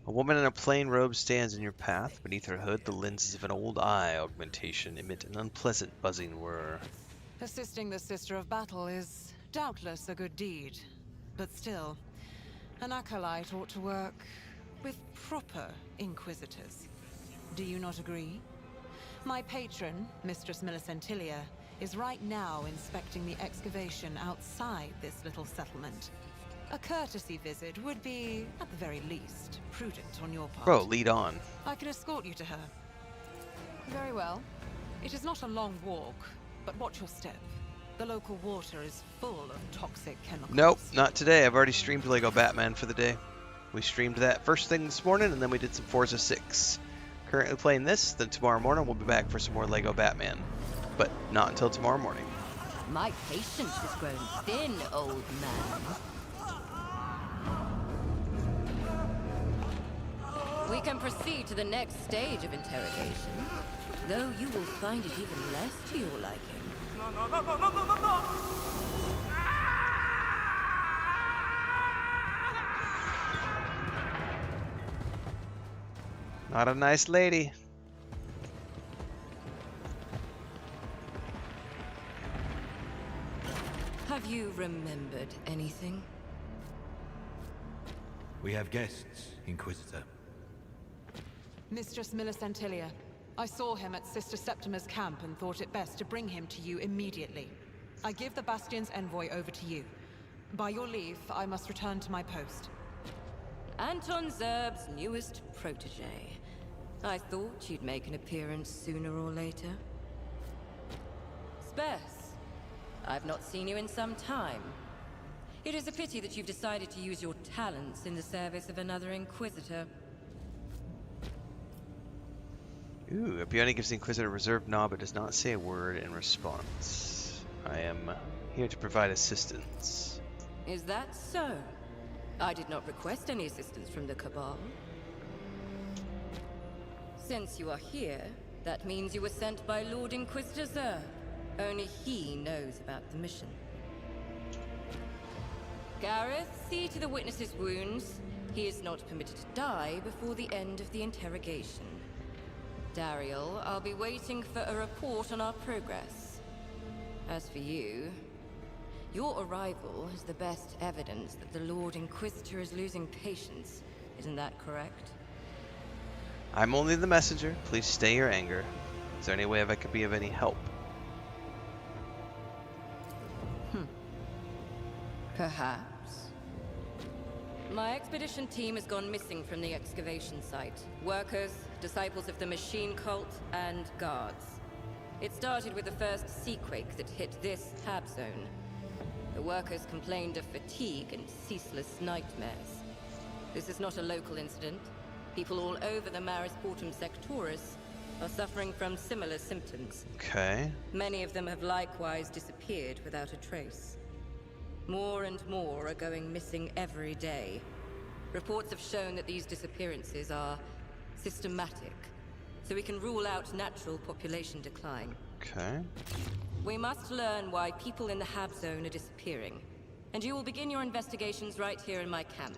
A woman in a plain robe stands in your path. Beneath her hood, the lenses of an old eye augmentation emit an unpleasant buzzing whir. Assisting the Sister of Battle is doubtless a good deed, but still, an acolyte ought to work with proper Inquisitors. Do you not agree? My patron, Mistress Millicentilia, is right now inspecting the excavation outside this little settlement. A courtesy visit would be, at the very least, prudent on your part. Bro, lead on. I can escort you to her. Very well. It is not a long walk, but watch your step. The local water is full of toxic chemicals. Nope, not today. I've already streamed Lego Batman for the day. We streamed that first thing this morning, and then we did some Forza 6. Currently playing this, then tomorrow morning we'll be back for some more Lego Batman. But not until tomorrow morning. My patience has grown thin, old man. We can proceed to the next stage of interrogation, though you will find it even less to your liking. Not a nice lady. Have you remembered anything? We have guests, Inquisitor. Mistress Millicentilia, I saw him at Sister Septima's camp and thought it best to bring him to you immediately. I give the Bastion's envoy over to you. By your leave, I must return to my post. Anton Zerb's newest protege. I thought you'd make an appearance sooner or later. Spess, I've not seen you in some time. It is a pity that you've decided to use your talents in the service of another Inquisitor. Ooh, a Bionic gives the Inquisitor a reserved nod but does not say a word in response. I am here to provide assistance. Is that so? I did not request any assistance from the Cabal. Since you are here, that means you were sent by Lord Inquisitor Zerb. Only he knows about the mission. Gareth, see to the witness's wounds. He is not permitted to die before the end of the interrogation. Dariel, I'll be waiting for a report on our progress. As for you, your arrival is the best evidence that the Lord Inquisitor is losing patience. Isn't that correct? I'm only the messenger. Please stay your anger. Is there any way I could be of any help? Perhaps. My expedition team has gone missing from the excavation site. Workers, disciples of the machine cult, and guards. It started with the first seaquake that hit this hab zone. The workers complained of fatigue and ceaseless nightmares. This is not a local incident. People all over the Marisportum sectoris are suffering from similar symptoms. Okay. Many of them have likewise disappeared without a trace. More and more are going missing every day. Reports have shown that these disappearances are systematic, so we can rule out natural population decline. Okay. We must learn why people in the Hab Zone are disappearing, and you will begin your investigations right here in my camp.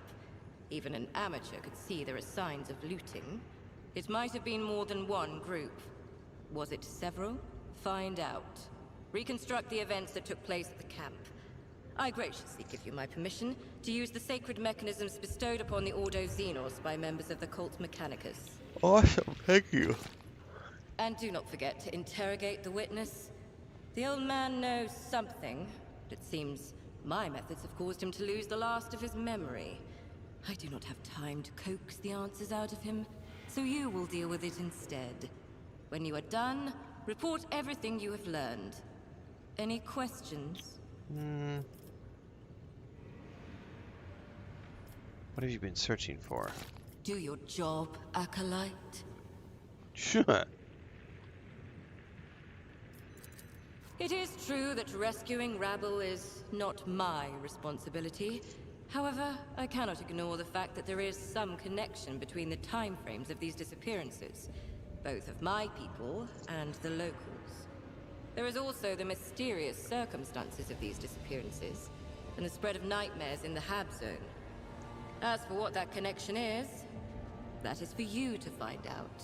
Even an amateur could see there are signs of looting. It might have been more than one group. Was it several? Find out. Reconstruct the events that took place at the camp. I graciously give you my permission to use the sacred mechanisms bestowed upon the Ordo Xenos by members of the Cult Mechanicus. Awesome, thank you. And do not forget to interrogate the witness. The old man knows something, but it seems my methods have caused him to lose the last of his memory. I do not have time to coax the answers out of him, so you will deal with it instead. When you are done, report everything you have learned. Any questions? What have you been searching for? Do your job, Acolyte. Sure. It is true that rescuing rabble is not my responsibility. However, I cannot ignore the fact that there is some connection between the time frames of these disappearances, both of my people and the locals. There is also the mysterious circumstances of these disappearances, and the spread of nightmares in the Hab Zone. As for what that connection is, that is for you to find out.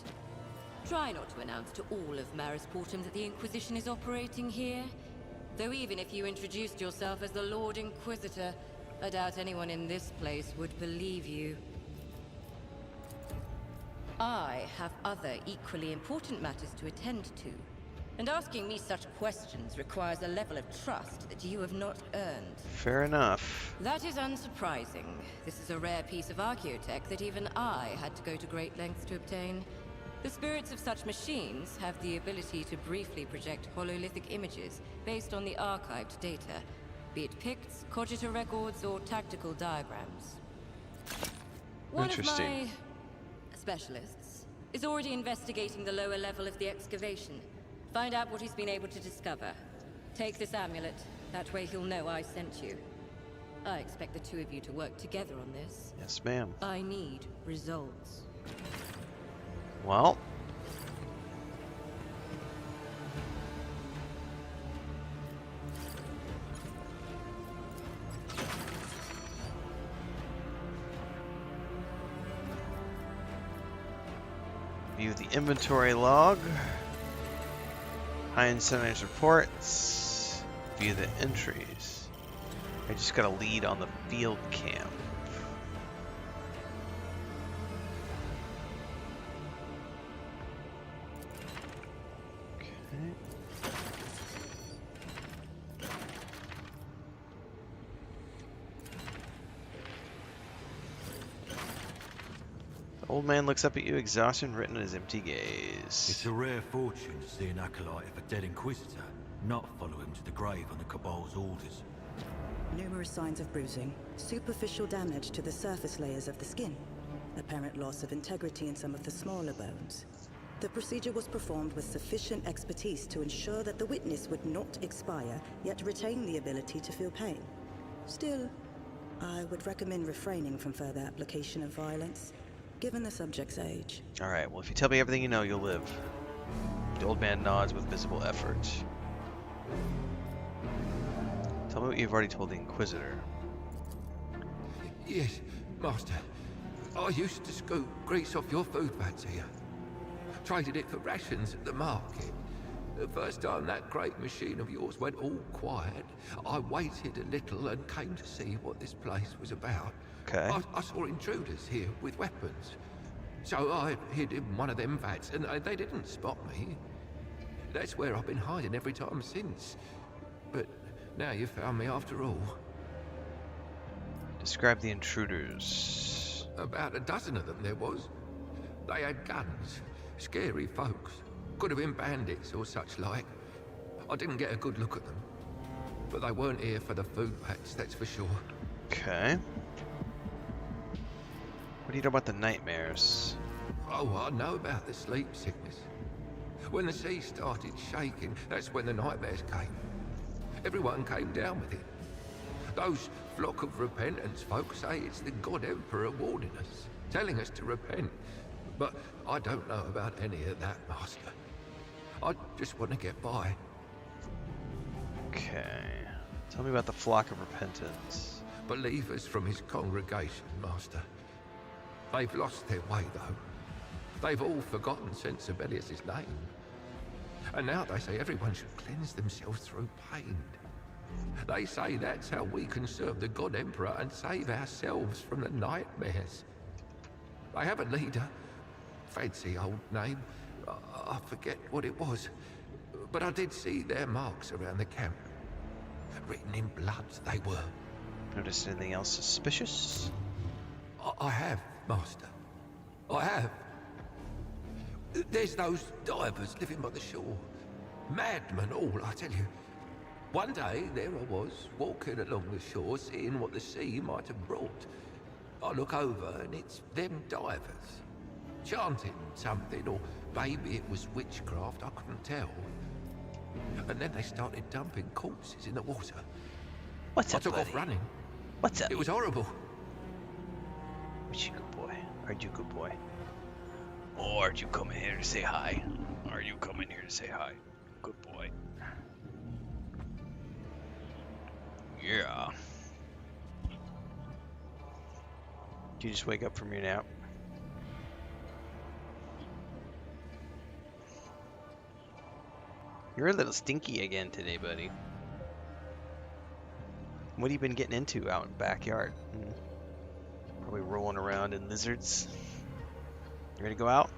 Try not to announce to all of Marisportum that the Inquisition is operating here. Though even if you introduced yourself as the Lord Inquisitor, I doubt anyone in this place would believe you. I have other equally important matters to attend to, and asking me such questions requires a level of trust that you have not earned. Fair enough. That is unsurprising. This is a rare piece of archaeotech that even I had to go to great lengths to obtain. The spirits of such machines have the ability to briefly project hololithic images based on the archived data, be it picts, cogiter records, or tactical diagrams. One of my specialists is already investigating the lower level of the excavation. Find out what he's been able to discover. Take this amulet. That way he'll know I sent you. I expect the two of you to work together on this. Yes, ma'am. I need results. Well. View the inventory log. High Senator's reports. View the entries. I just got a lead on the field camp. Old man looks up at you, exhaustion written in his empty gaze. It's a rare fortune to see an acolyte of a dead Inquisitor not follow him to the grave on the Cabal's orders. Numerous signs of bruising, superficial damage to the surface layers of the skin, apparent loss of integrity in some of the smaller bones. The procedure was performed with sufficient expertise to ensure that the witness would not expire, yet retain the ability to feel pain. Still, I would recommend refraining from further application of violence, given the subject's age. Alright, well if you tell me everything you know, you'll live. The old man nods with visible effort. Tell me what you've already told the Inquisitor. Yes, Master. I used to scoop grease off your food vats here. Traded it for rations at the market. The first time that great machine of yours went all quiet, I waited a little and came to see what this place was about. Okay. I saw intruders here with weapons. So I hid in one of them vats and they didn't spot me. That's where I've been hiding every time since. But now you found me after all. Describe the intruders. About a dozen of them there was. They had guns. Scary folks. Could have been bandits or such like. I didn't get a good look at them. But they weren't here for the food vats, that's for sure. Okay. What do you know about the nightmares? Oh, I know about the sleep sickness. When the sea started shaking, that's when the nightmares came. Everyone came down with it. Those flock of repentance folk say it's the God Emperor warning us, telling us to repent. But I don't know about any of that, Master. I just want to get by. Okay. Tell me about the flock of repentance. Believers from his congregation, Master. They've lost their way, though. They've all forgotten St. Sibelius's name. And now they say everyone should cleanse themselves through pain. They say that's how we can serve the God Emperor and save ourselves from the nightmares. They have a leader. Fancy old name. I forget what it was. But I did see their marks around the camp. Written in blood, they were. Notice anything else suspicious? I have, Master. I have. There's those divers living by the shore. Madmen all, I tell you. One day, there I was, walking along the shore, seeing what the sea might have brought. I look over, and it's them divers. Chanting something, or maybe it was witchcraft, I couldn't tell. And then they started dumping corpses in the water. What's up, I took buddy? off running. What's up? It was horrible. Aren't you good boy? Aren't you good boy? Or aren't you coming here to say hi? Are you coming here to say hi? Good boy. Yeah. Did you just wake up from your nap? You're a little stinky again today, buddy. What have you been getting into out in the backyard? Probably rolling around in lizards. You ready to go out?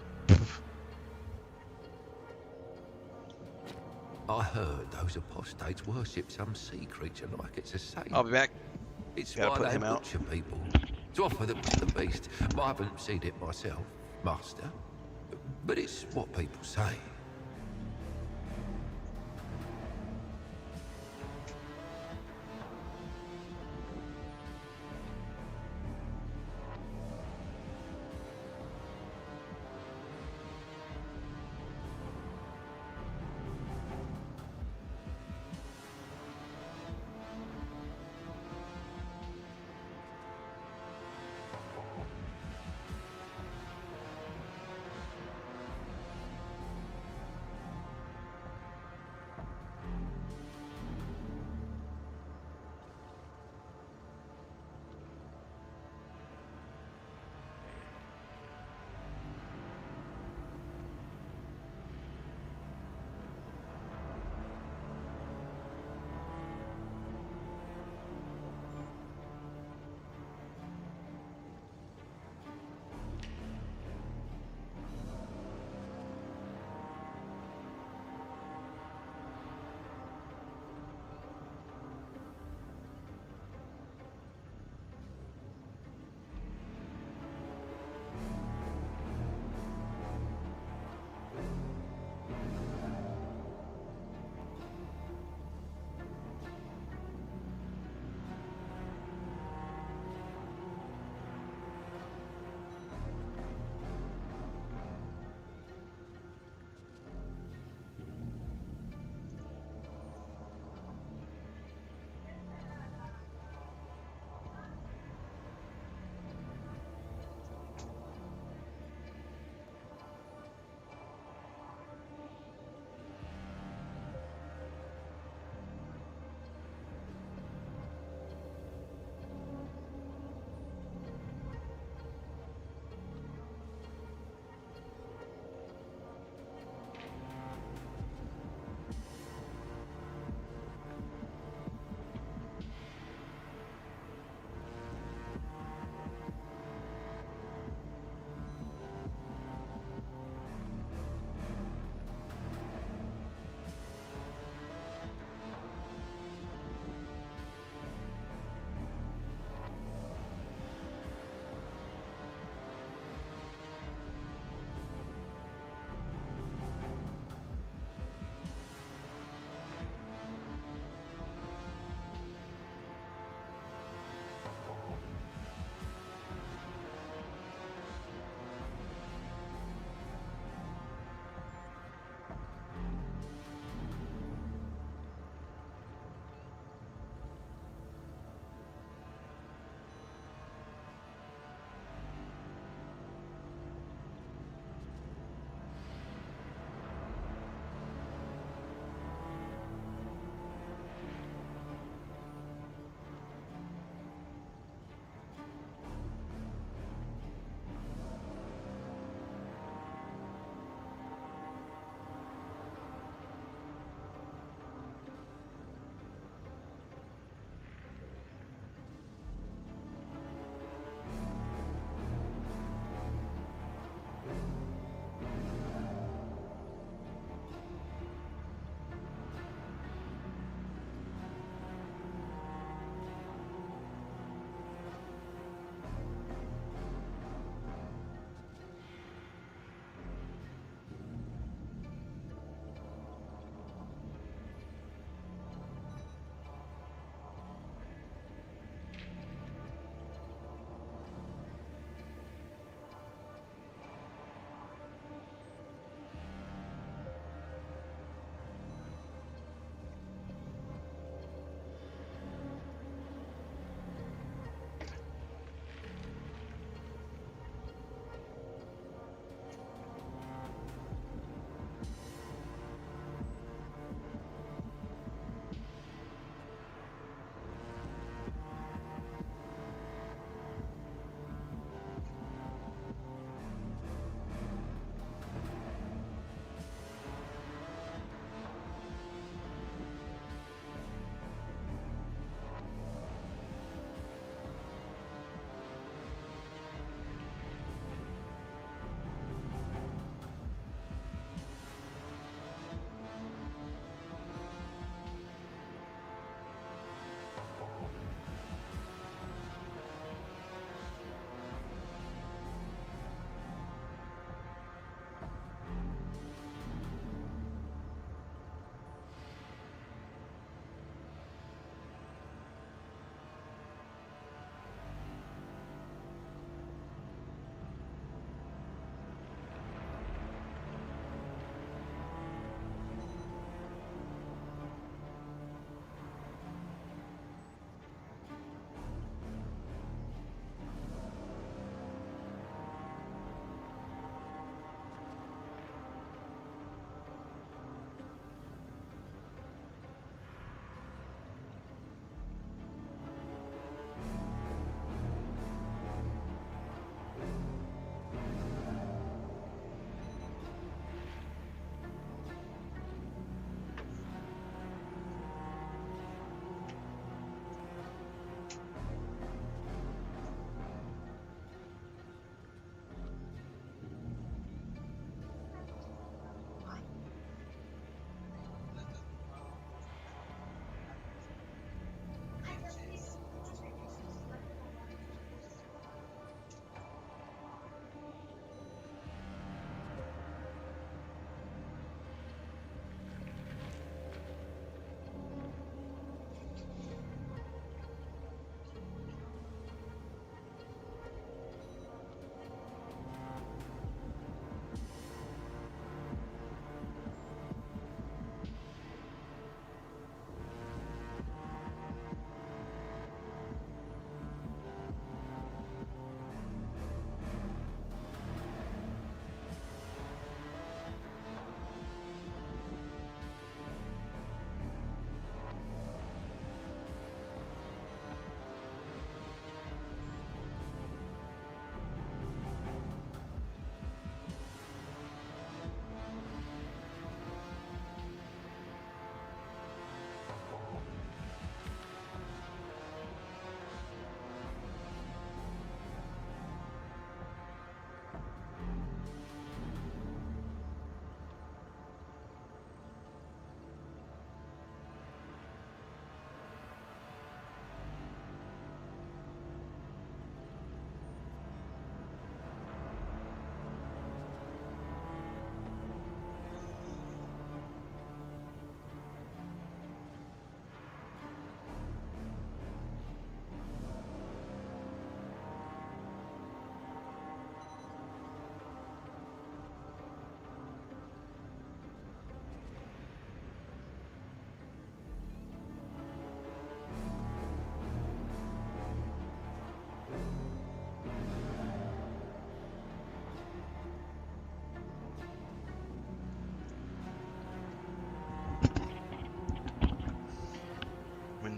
I heard those apostates worship some sea creature like it's a saint. I'll be back. It's Gotta why put they him out. butcher people. To offer them to the beast. I haven't seen it myself, Master. But it's what people say.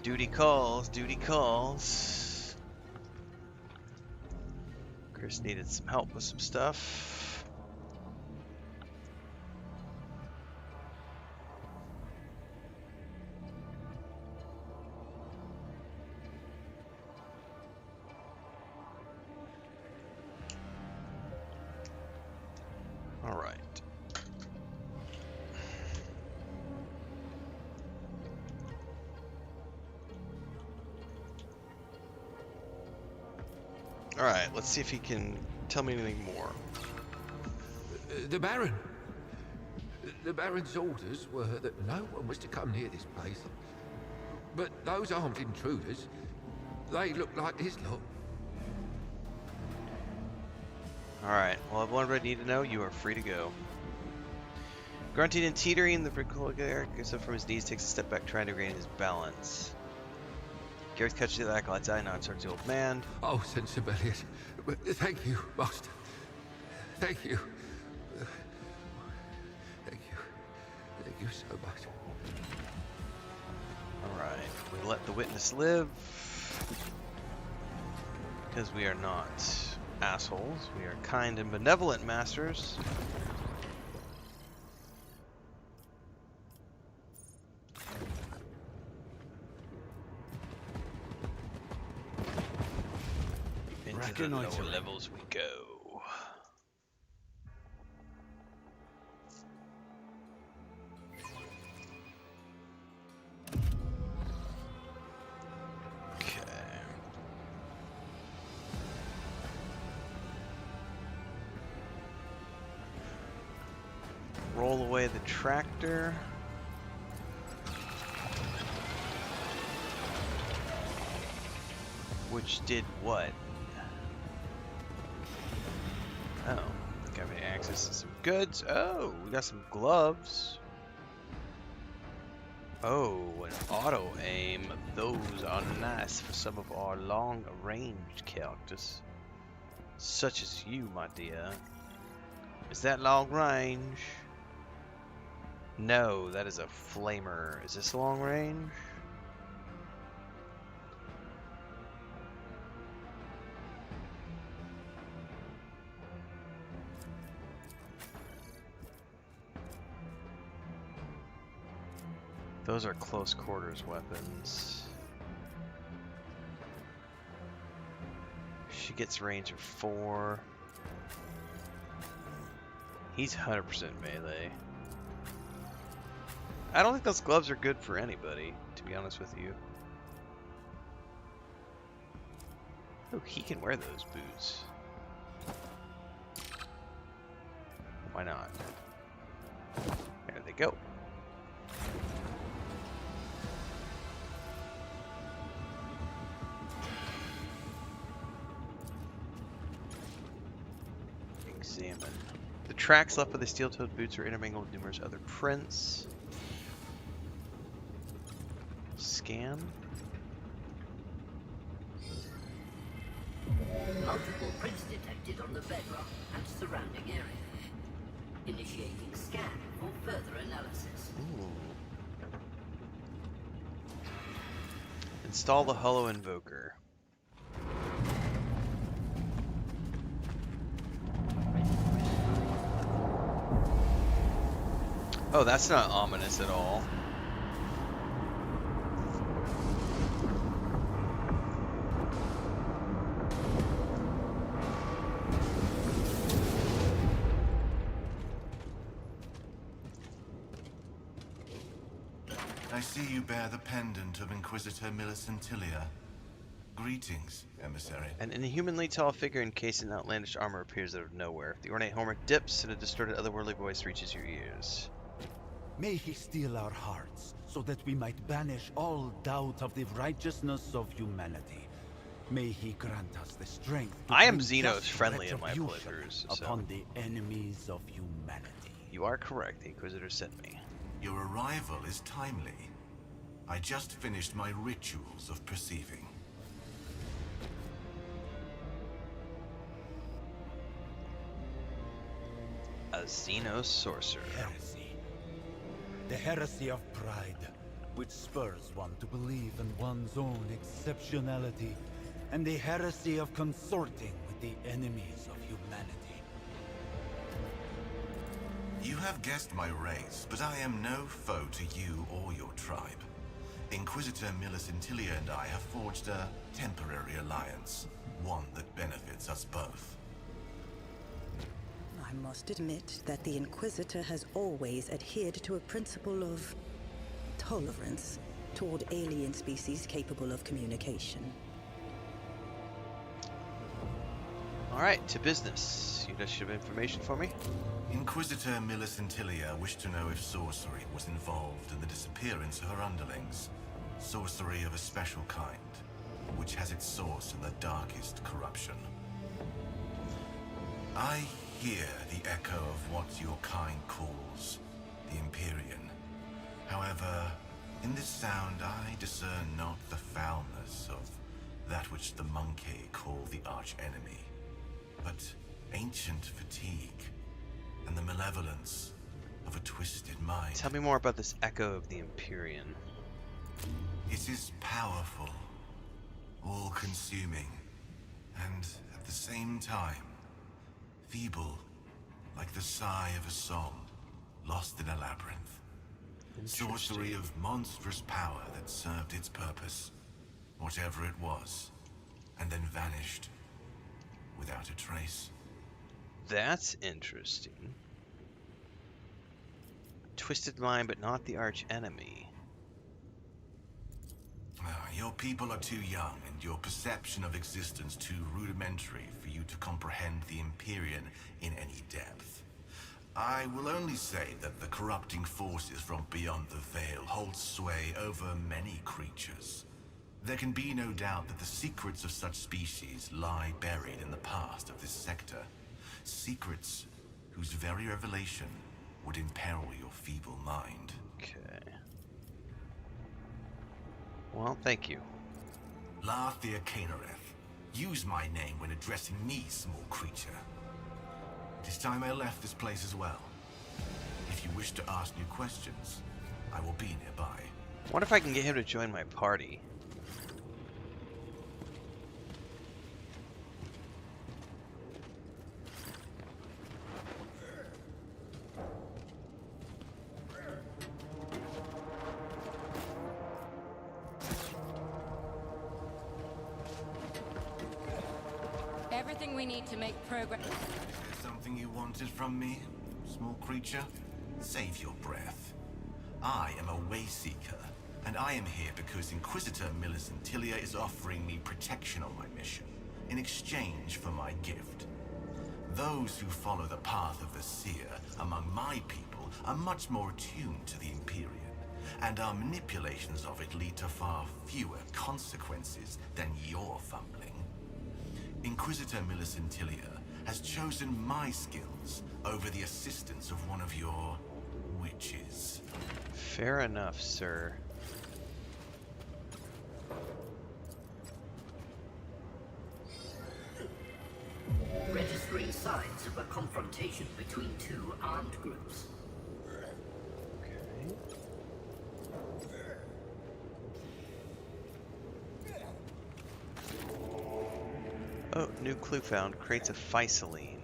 Duty calls, duty calls. Chris needed some help with some stuff. All right. All right, let's see if he can tell me anything more. The Baron. The Baron's orders were that no one was to come near this place. But those armed intruders, they look like his lot. All right, well, I've learned what I need to know. You are free to go. Grunting and teetering, the bricklayer gets up from his knees, takes a step back, trying to regain his balance. Gareth catches the acolyte's eye, nods towards the old man. Oh, Sensibilius. Thank you, Master. Thank you. Thank you. Thank you so much. Alright, we let the witness live. Because we are not assholes. We are kind and benevolent masters. Into the lower levels we go. Okay. Roll away the tractor. Which did what? Oh, got me access to some goods. Oh, we got some gloves. Oh, an auto aim. Those are nice for some of our long-ranged characters, such as you, my dear. Is that long range? No, that is a flamer. Is this long range? Those are close quarters weapons. She gets range of 4. He's 100% melee. I don't think those gloves are good for anybody, to be honest with you. Oh, he can wear those boots. Why not? There they go. Examine. The tracks left by the steel-toed boots are intermingled with numerous other prints. Scan. Multiple prints detected on the bedrock and surrounding area. Initiating scan for further analysis. Ooh. Install the Hollow Invoker. Oh, that's not ominous at all. I see you bear the pendant of Inquisitor Millicentilia. Greetings, emissary. An inhumanly tall figure encased in outlandish armor appears out of nowhere. The ornate helmet dips and a distorted otherworldly voice reaches your ears. May he steal our hearts, so that we might banish all doubt of the righteousness of humanity. May he grant us the strength to I am bring Xenos just friendly in my retribution playthroughs, so. upon the enemies of humanity. You are correct, the Inquisitor sent me. Your arrival is timely. I just finished my rituals of perceiving. A Xenos sorcerer. Heresy. The heresy of pride. which spurs one to believe in one's own exceptionality and the heresy of consorting with the enemies of humanity. You have guessed my race, but I am no foe to you or your tribe. Inquisitor Marisportum and I have forged a temporary alliance, one that benefits us both. I must admit that the Inquisitor has always adhered to a principle of tolerance toward alien species capable of communication. Alright, to business. You guys have information for me? Inquisitor Marisportum wished to know if sorcery was involved in the disappearance of her underlings. Sorcery of a special kind, which has its source in the darkest corruption. I hear the echo of what your kind calls the Empyrean. However, in this sound I discern not the foulness of that which the monkey call the arch-enemy, but ancient fatigue and the malevolence of a twisted mind. Tell me more about this echo of the Empyrean. It is powerful, all-consuming, and at the same time, feeble, like the sigh of a song lost in a labyrinth. Sorcery of monstrous power that served its purpose, whatever it was, and then vanished without a trace. That's interesting. Twisted mind, but not the arch enemy. Your people are too young, and your perception of existence too rudimentary for you to comprehend the Empyrean in any depth. I will only say that the corrupting forces from beyond the veil hold sway over many creatures. There can be no doubt that the secrets of such species lie buried in the past of this sector. Secrets whose very revelation would imperil your feeble mind. Okay. Well, thank you. Lathir Canereth, use my name when addressing me, small creature. It is time I left this place as well. If you wish to ask new questions, I will be nearby. What if I can get him to join my party? Everything we need to make progress. Is there something you wanted from me, small creature? Save your breath. I am a Wayseeker, and I am here because Inquisitor Marisportum is offering me protection on my mission, in exchange for my gift. Those who follow the path of the seer among my people are much more attuned to the Empyrean, and our manipulations of it lead to far fewer consequences than your fumbling. Inquisitor Marisportum has chosen my skills over the assistance of one of your witches. Fair enough, sir. Registering signs of a confrontation between two armed groups. Oh, new clue found. Creates a Physaline.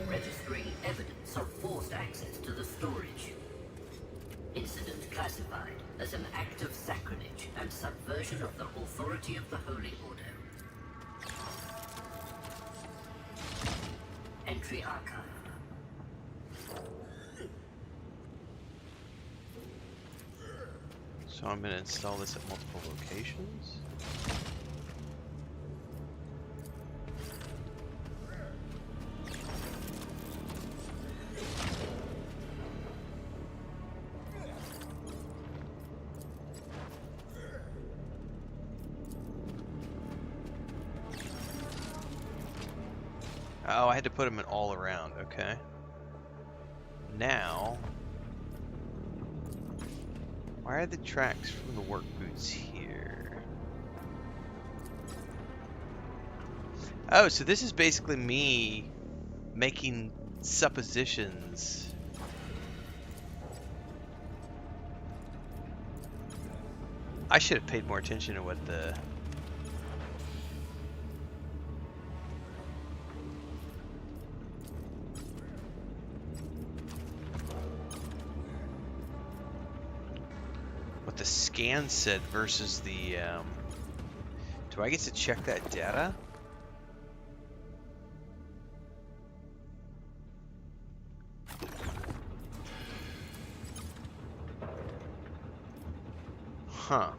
Registering evidence of forced access to the storage. Incident classified as an act of sacrilege and subversion of the authority of the Holy Order. Entry archive. So I'm going to install this at multiple locations. Oh, I had to put them in all around, okay. Now, why are the tracks from the work boots here? Oh, so this is basically me making suppositions. I should have paid more attention to what the scan said versus the do I get to check that data? Huh.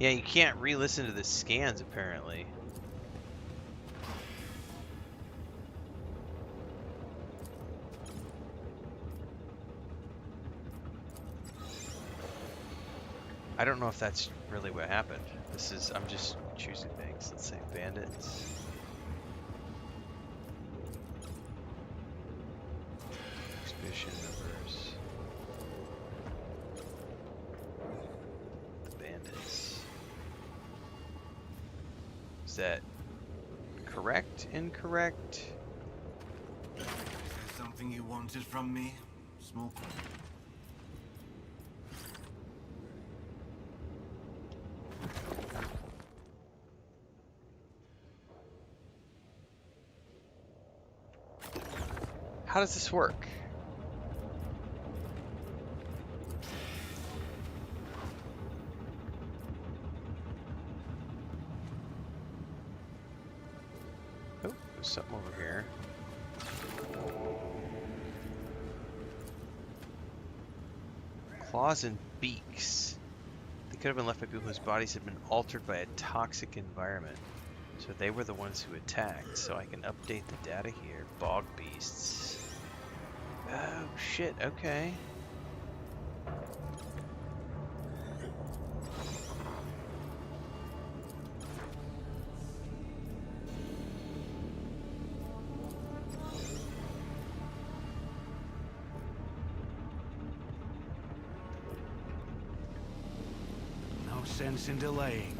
Yeah, you can't re-listen to the scans apparently. I don't know if that's really what happened. I'm just choosing things. Let's say bandits. Expedition members. The bandits. Is that correct? Incorrect? Is there something you wanted from me? Small... How does this work? Oh, there's something over here. Claws and beaks. They could have been left by people whose bodies had been altered by a toxic environment. So they were the ones who attacked. So I can update the data here. Bog beasts. Oh shit, okay. No sense in delaying.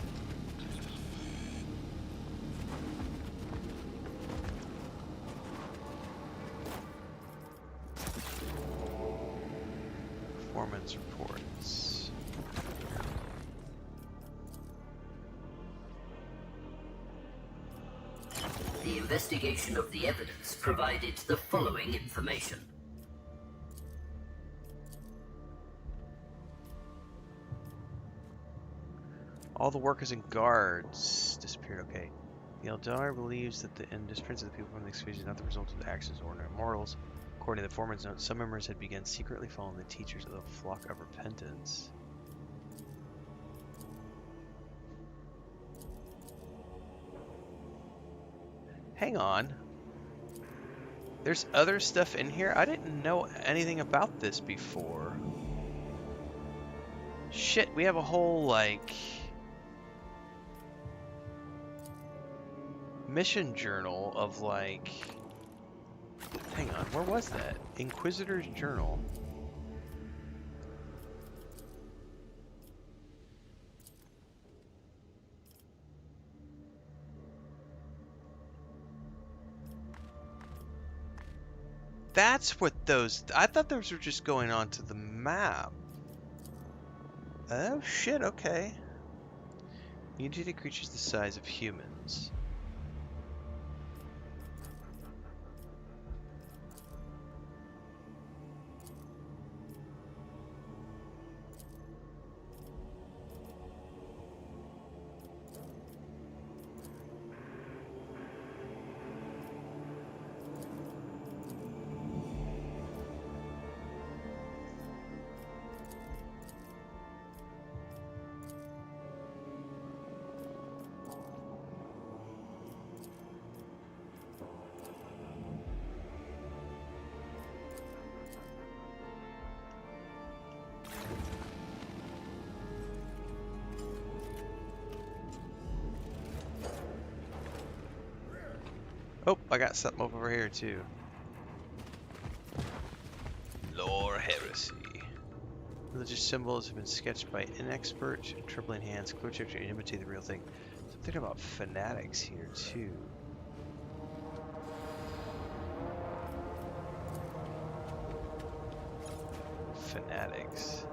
Performance reports. The investigation of the evidence provided the following information. All the workers and guards disappeared. Okay. The Eldar believes that the indifference of the people from the expedition is not the result of the actions of ordinary mortals. According to the foreman's note, some members had begun secretly following the teachers of the flock of repentance. Hang on. There's other stuff in here? I didn't know anything about this before. Shit, we have a whole, like... mission journal of, like... Hang on, where was that? Inquisitor's journal. That's what those... I thought those were just going onto the map. Oh shit, okay. Mutated creatures the size of humans. Oh, I got something over here too. Lore Heresy. Religious symbols have been sketched by inexpert, trembling hands, clear to imitate the real thing. Something about fanatics here too. fanatics.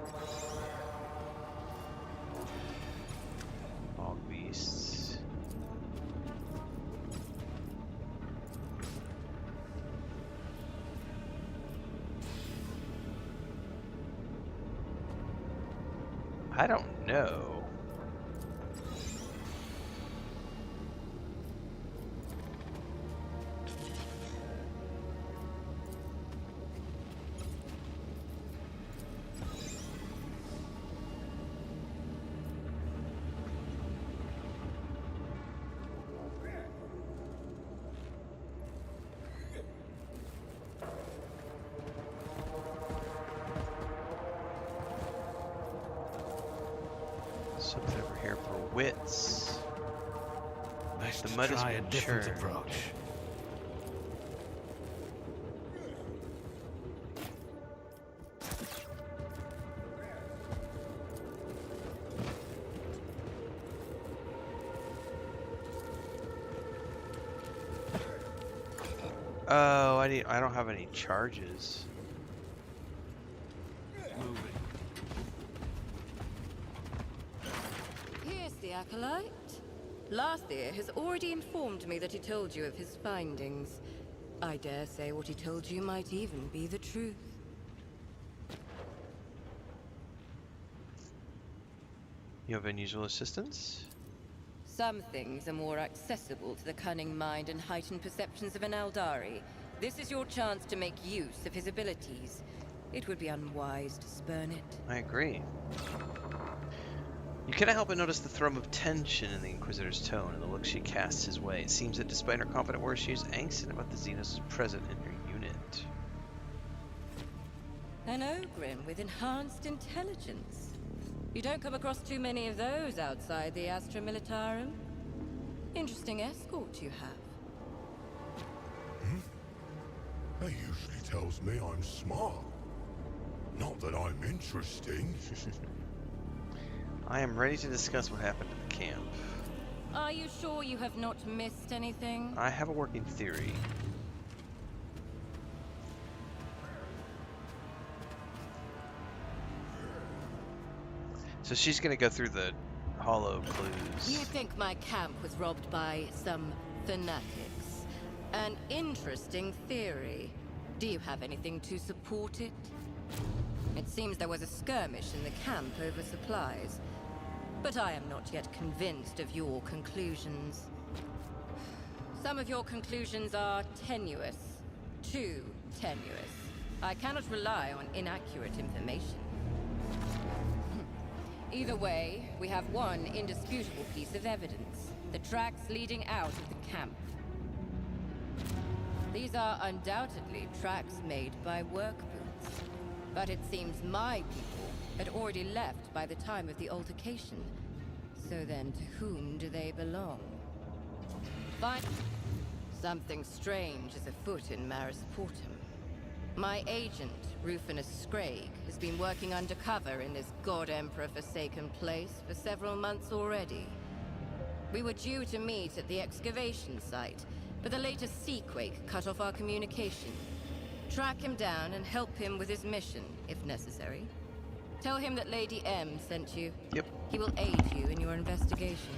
Bog beasts. I don't know. Something over here for wits. Let's The mud has try a been different churned. approach. Oh, I don't have any charges. Here's the acolyte. Lathier has already informed me that he told you of his findings. I dare say what he told you might even be the truth. You have unusual assistance? Some things are more accessible to the cunning mind and heightened perceptions of an Aldari. This is your chance to make use of his abilities. It would be unwise to spurn it. I agree. You cannot help but notice the thrum of tension in the Inquisitor's tone and the look she casts his way. It seems that despite her confident words, she is anxious about the Xenos present in her unit. An Ogrim with enhanced intelligence. You don't come across too many of those outside the Astra Militarum. Interesting escort you have. He usually tells me I'm smart. Not that I'm interesting. I am ready to discuss what happened at the camp. Are you sure you have not missed anything? I have a working theory. So she's gonna go through the hollow clues. You think my camp was robbed by some fanatics? An interesting theory. Do you have anything to support it? It seems there was a skirmish in the camp over supplies, but I am not yet convinced of your conclusions. Some of your conclusions are tenuous. Too tenuous. I cannot rely on inaccurate information. Either way, we have one indisputable piece of evidence. The tracks leading out of the camp. These are undoubtedly tracks made by work boots. But it seems my people had already left by the time of the altercation. So then, to whom do they belong? Fine. Something strange is afoot in Marisportum. My agent, Rufinus Scraig, has been working undercover in this God Emperor forsaken place for several months already. We were due to meet at the excavation site, but the latest seaquake cut off our communication. Track him down and help him with his mission, if necessary. Tell him that Lady M sent you. Yep. He will aid you in your investigation.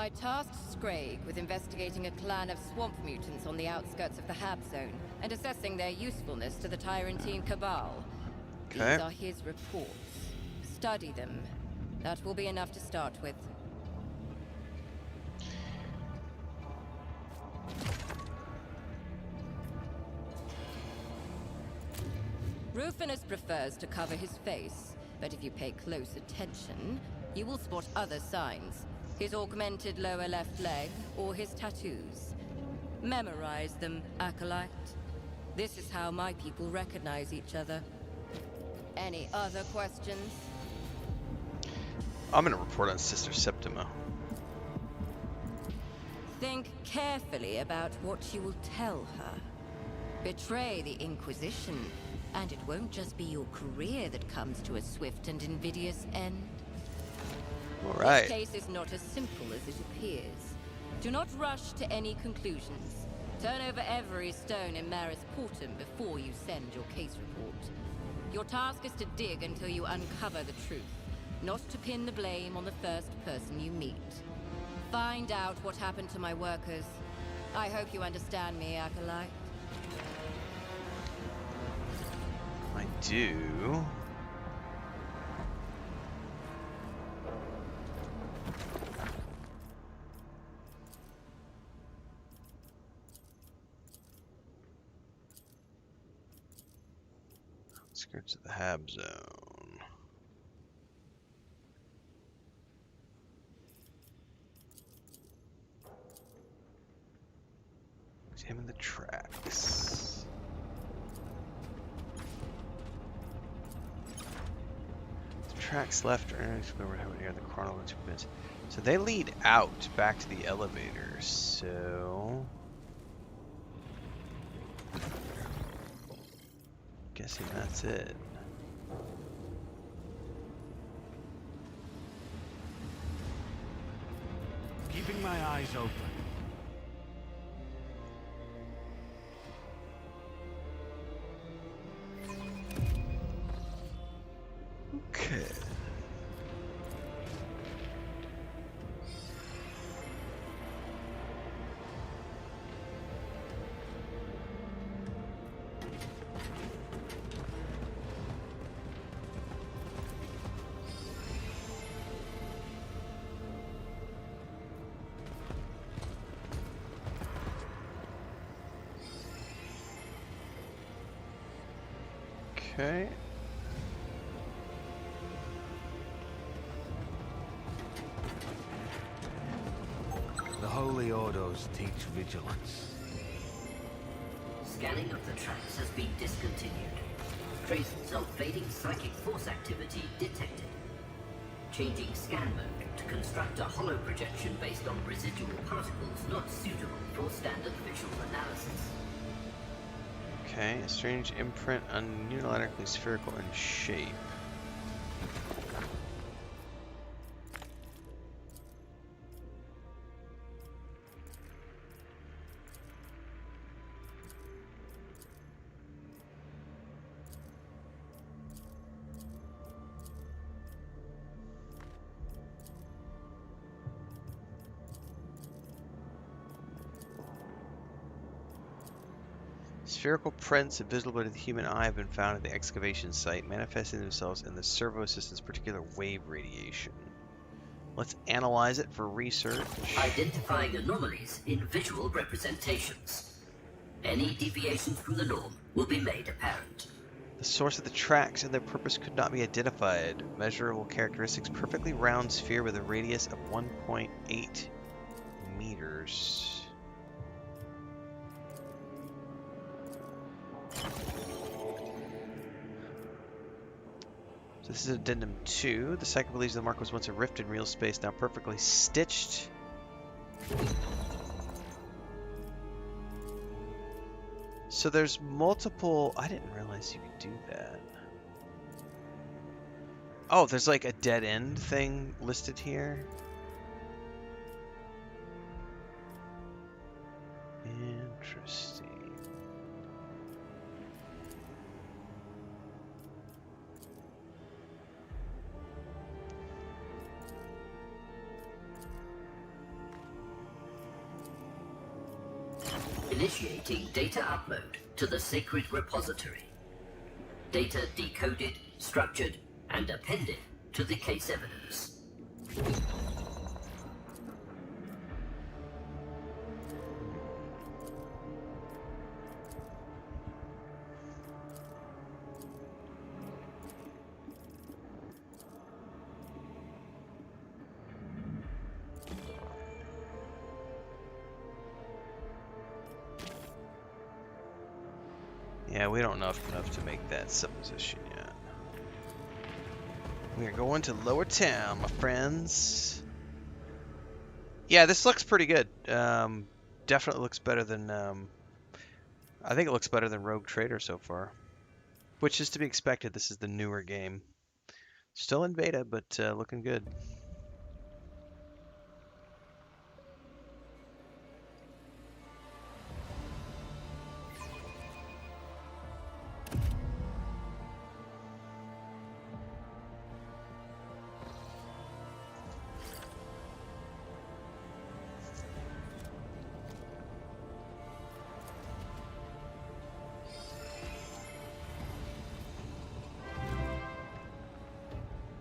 I tasked Scraig with investigating a clan of swamp mutants on the outskirts of the Hab Zone and assessing their usefulness to the Tyrantine Cabal. Okay. These are his reports. Study them. That will be enough to start with. Rufinus prefers to cover his face, but if you pay close attention, you will spot other signs. His augmented lower left leg, or his tattoos. Memorize them, Acolyte. This is how my people recognize each other. Any other questions? I'm gonna report on Sister Septima. Think carefully about what you will tell her. Betray the Inquisition, and it won't just be your career that comes to a swift and invidious end. Alright. This case is not as simple as it appears. Do not rush to any conclusions. Turn over every stone in Marisportum before you send your case report. Your task is to dig until you uncover the truth, not to pin the blame on the first person you meet. Find out what happened to my workers. I hope you understand me, Acolyte. I do. Outskirts of the Hab Zone. Examine the tracks. The tracks left are near the chronological bits. So they lead out back to the elevator. So guessing that's it. Keeping my eyes open. Okay. Okay. The Holy Ordos teach vigilance. Scanning of the tracks has been discontinued. Traces of fading psychic force activity detected. Changing scan mode to construct a hollow projection based on residual particles not suitable for standard visual analysis. Okay, a strange imprint, unilaterally spherical in shape. Spherical prints invisible to the human eye have been found at the excavation site, manifesting themselves in the servo system's particular wave radiation. Let's analyze it for research. Identifying anomalies in visual representations. Any deviations from the norm will be made apparent. The source of the tracks and their purpose could not be identified. Measurable characteristics: perfectly round sphere with a radius of 1.8 meters. This is Addendum 2. The Psychic believes the mark was once a rift in real space, now perfectly stitched. So there's multiple... I didn't realize you could do that. Oh, there's like a dead end thing listed here. Interesting. Initiating data upload to the sacred repository. Data decoded, structured, and appended to the case evidence. Yeah, we don't know enough to make that supposition yet. We are going to Lower Town, my friends. Yeah, this looks pretty good. Definitely looks better than... I think it looks better than Rogue Trader so far. Which is to be expected. This is the newer game. Still in beta, but looking good.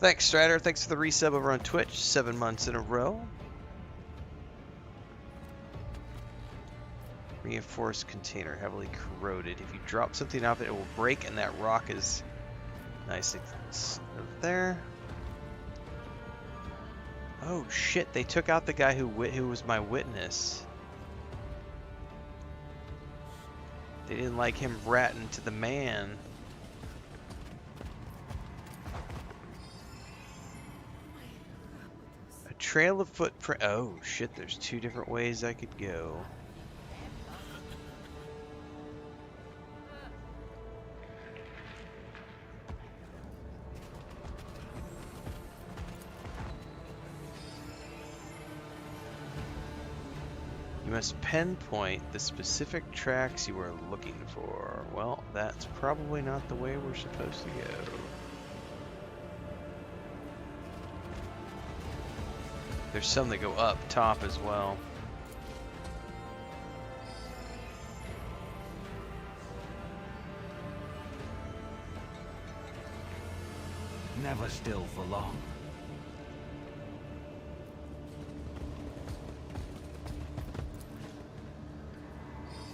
Thanks, Strider. Thanks for the resub over on Twitch. 7 months in a row. Reinforced container, heavily corroded. If you drop something off it, it will break, and that rock is nice over there. Oh shit! They took out the guy who was my witness. They didn't like him ratting to the man. Trail of footprint. Oh shit, there's 2 different ways I could go. You must pinpoint the specific tracks you are looking for. Well, that's probably not the way we're supposed to go. There's some that go up top as well. Never still for long.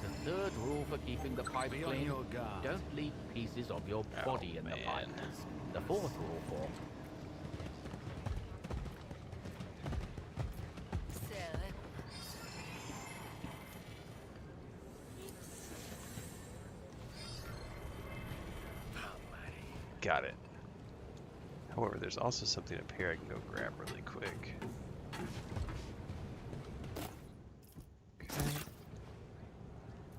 The third rule for keeping the pipe Be on clean: your guard. don't leave pieces of your body in the pipe. The fourth rule for Got it. However, there's also something up here I can go grab really quick. Okay.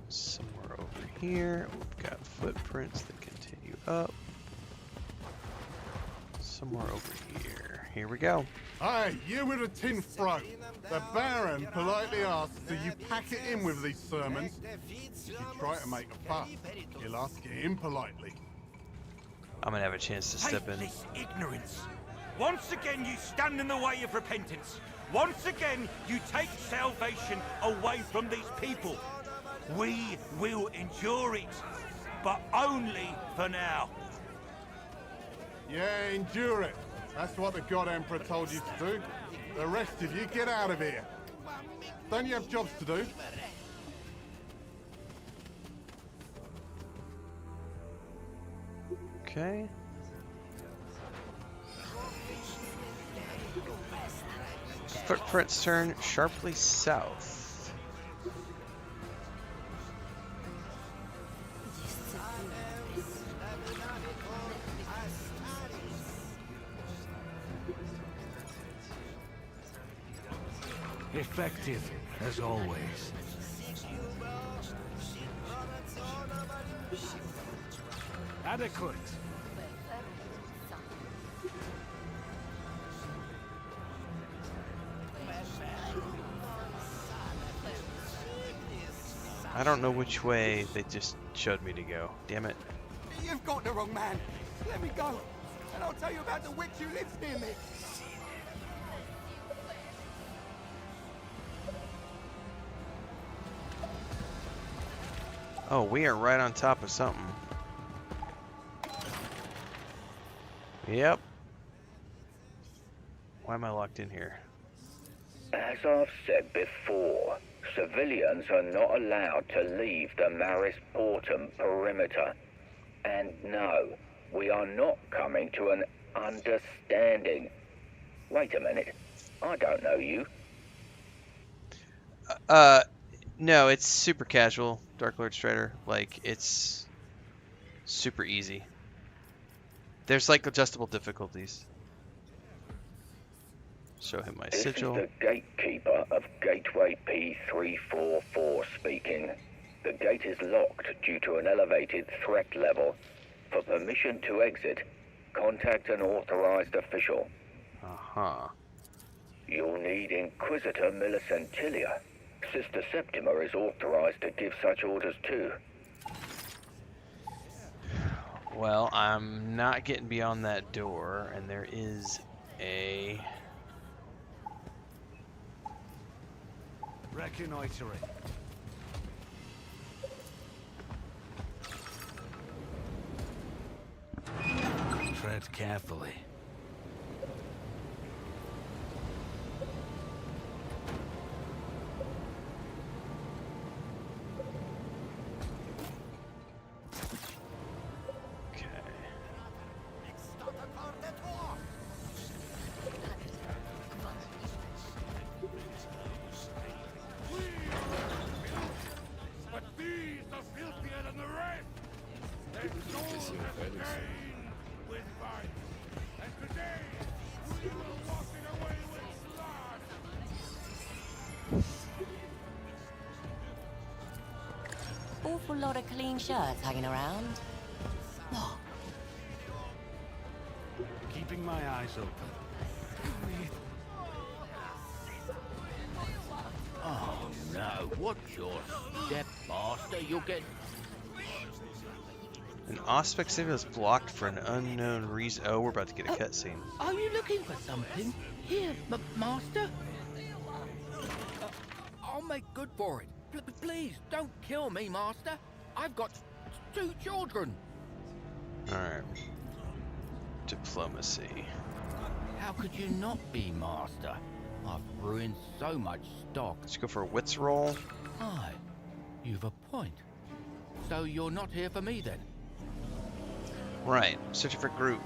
Somewhere over here, we've got footprints that continue up. Somewhere over here. Here we go. Aye, you with a tin throat. The Baron politely asks that you pack it in with these sermons. If you try to make a fuss, you'll ask it impolitely. I'm gonna have a chance to step in. This ignorance. Once again you stand in the way of repentance. Once again you take salvation away from these people. We will endure it, but only for now. Yeah, endure it. That's what the God Emperor told you to do. The rest of you, get out of here. Don't you have jobs to do? Okay. Footprints turn sharply south. Effective, as always. Adequate. I don't know which way they just showed me to go. Damn it. You've got the wrong man. Let me go, and I'll tell you about the witch who lives near me. Oh, we are right on top of something. Yep. Why am I locked in here? As I've said before, civilians are not allowed to leave the Marisportum perimeter. And no, we are not coming to an understanding. Wait a minute, I don't know you. No, it's super casual, Dark Lord Strider. Like, it's super easy. There's like adjustable difficulties. Show him my sigil. This is the gatekeeper of Gateway P344 speaking. The gate is locked due to an elevated threat level. For permission to exit, contact an authorized official. Uh-huh. You'll need Inquisitor Millicentilia. Sister Septima is authorized to give such orders too. Well, I'm not getting beyond that door, and there is a... Reconnoitering. Tread carefully. But these are filthier than the rest. Their souls have been stained with vice. And today, we will walk it away with blood. Awful lot of clean shirts hanging around. What? Keeping my eyes open. Oh no, what's your step, master? You'll get... An Auspex signal is blocked for an unknown reason. Oh, we're about to get a cutscene. Are you looking for something? Here, master? I'll make good for it. Please, don't kill me, master. I've got 2 children. Alright. Diplomacy. How could you not be, master? I've ruined so much stock. Let's go for a wits roll. Aye, you've a point. So you're not here for me then? Right. Searching for group.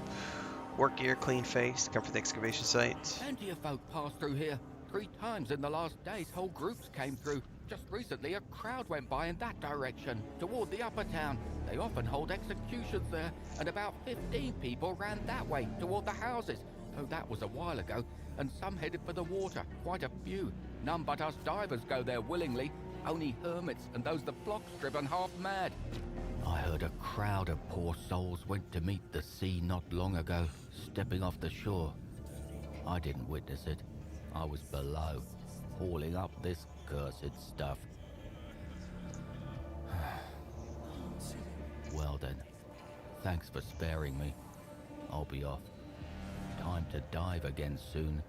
Work gear, clean face. Come for the excavation site. Plenty of folk passed through here. 3 times in the last days, whole groups came through. Just recently, a crowd went by in that direction, toward the upper town. They often hold executions there, and about 15 people ran that way, toward the houses. Though that was a while ago, and some headed for the water, quite a few. None but us divers go there willingly. Only hermits and those the flock's driven half mad. I heard a crowd of poor souls went to meet the sea not long ago, stepping off the shore. I didn't witness it. I was below, hauling up this cursed stuff. Well then, thanks for sparing me. I'll be off. Time to dive again soon,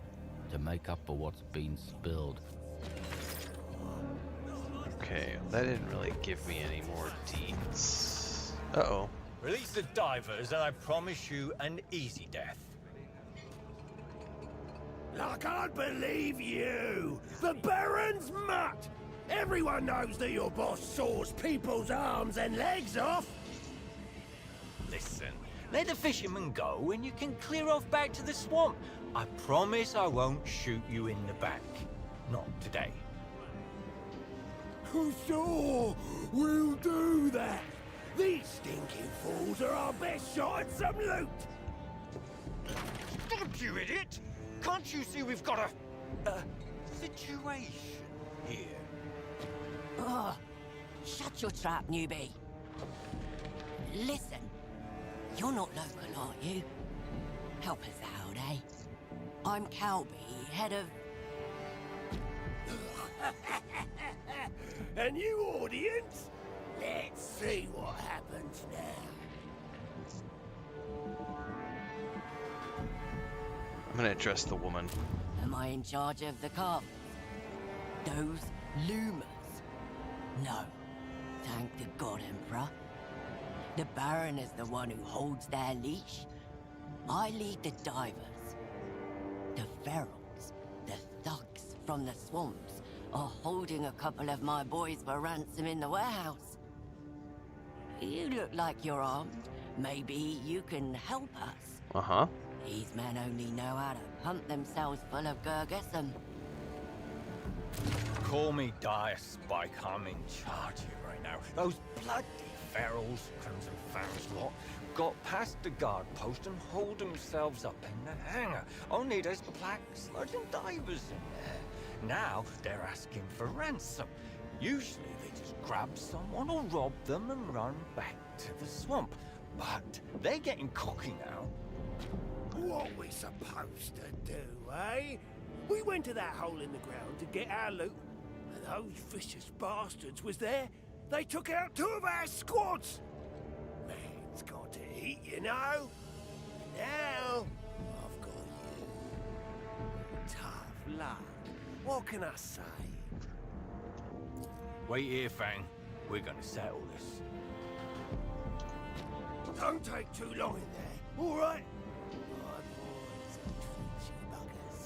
to make up for what's been spilled. Okay, that didn't really give me any more deeds. Uh-oh. Release the divers and I promise you an easy death. I can't believe you! The Baron's mutt! Everyone knows that your boss saws people's arms and legs off! Listen, let the fishermen go and you can clear off back to the swamp. I promise I won't shoot you in the back. Not today. Sure, we'll do that! These stinking fools are our best shot at some loot! Stop, you idiot! Can't you see we've got a situation here? Oh, shut your trap, newbie. Listen, you're not local, aren't you? Help us out, eh? I'm Calby, head of... A new audience? Let's see what happens now. I'm gonna address the woman. Am I in charge of the carvers? Those loomers? No. thank the God Emperor. The Baron is the one who holds their leash. I lead the divers. The ferals, the thugs from the swamps, are holding a couple of my boys for ransom in the warehouse. You look like you're armed. Maybe you can help us. Uh-huh. These men only know how to pump themselves full of Gurgesum. Call me Dire Spike, I'm in charge here right now. Those bloody ferals, Crimson Fangs lot, got past the guard post and hold themselves up in the hangar. Only there's black sludging divers in there. Now they're asking for ransom. Usually they just grab someone or rob them and run back to the swamp. But they're getting cocky now. What we supposed to do, eh? We went to that hole in the ground to get our loot, and those vicious bastards was there. They took out 2 of our squads. Man's got to eat, you know. Now, I've got you. Tough luck. What can I say? Wait here, Fang. We're gonna settle this. Don't take too long in there, all right? My boys are twitchy buggers.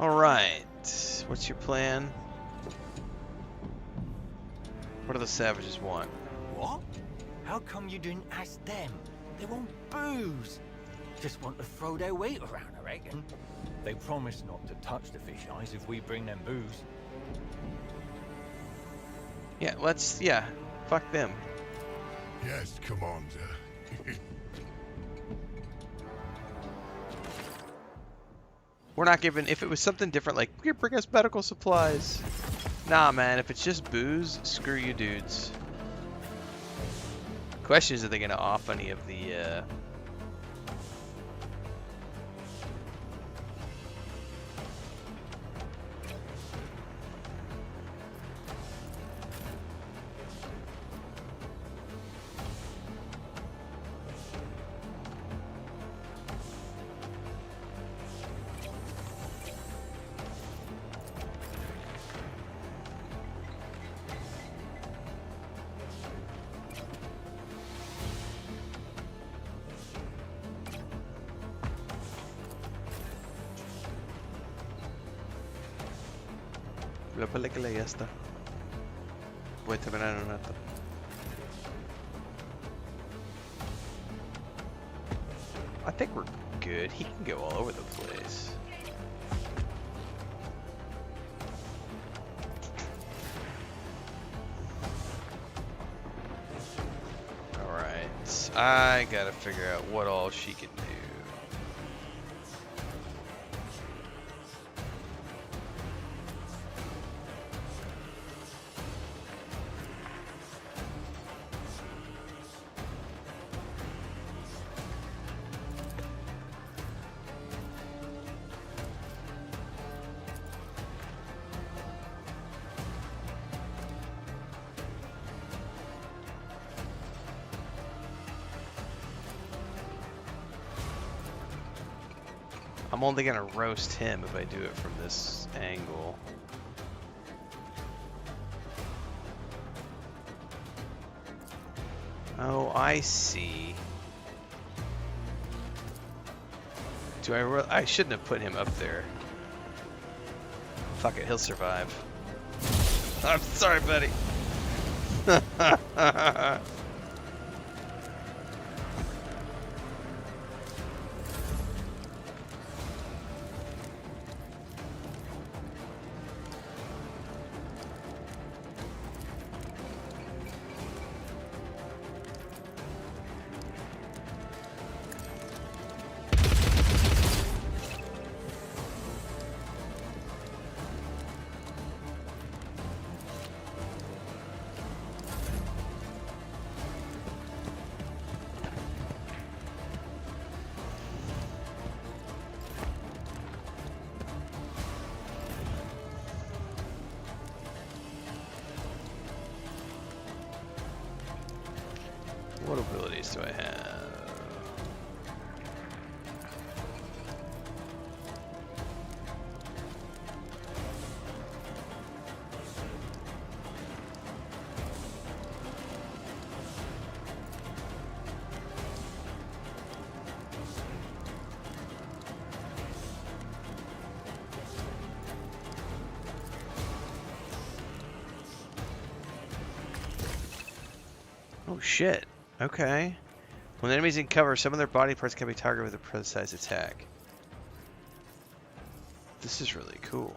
Alright. What's your plan? What do the savages want? What? How come you didn't ask them? They want booze. Just want to throw their weight around, I reckon. They promise not to touch the fish eyes if we bring them booze. Yeah, fuck them. Yes, Commander. We're not giving, if it was something different, like, you bring us medical supplies. Nah, man, if it's just booze, screw you dudes. Question is, are they gonna off any of the, la película ya está. Voy a terminar en un rato. I think we're good. He can go all over the place. Alright. I gotta figure out what all she can do. I'm only gonna roast him if I do it from this angle. Oh, I see. Do I shouldn't have put him up there. Fuck it, he'll survive. I'm sorry, buddy. What abilities do I have? Oh shit. Okay. When the enemy's in cover, some of their body parts can be targeted with a precise attack. This is really cool.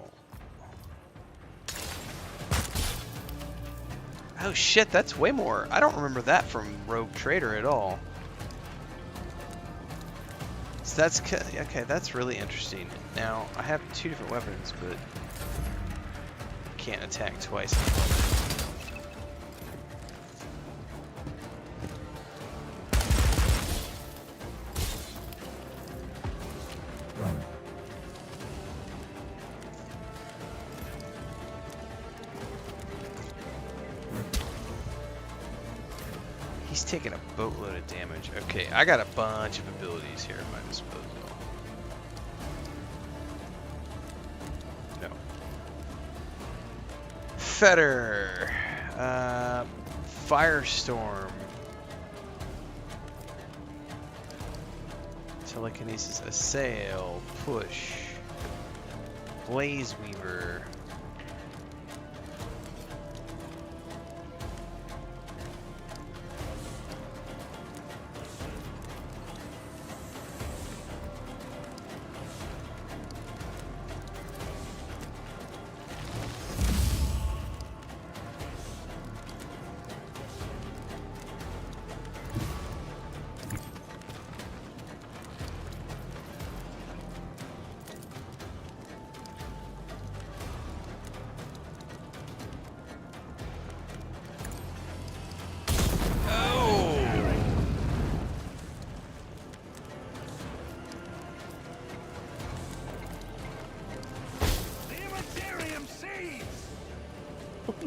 Oh shit, that's way more. I don't remember that from Rogue Trader at all. So that's okay, that's really interesting. Now, I have 2 different weapons, but can't attack twice. He's taking a boatload of damage. Okay, I got a bunch of abilities here at my disposal. No. Fetter. Firestorm. Telekinesis. Assail. Push. Blaze Weaver.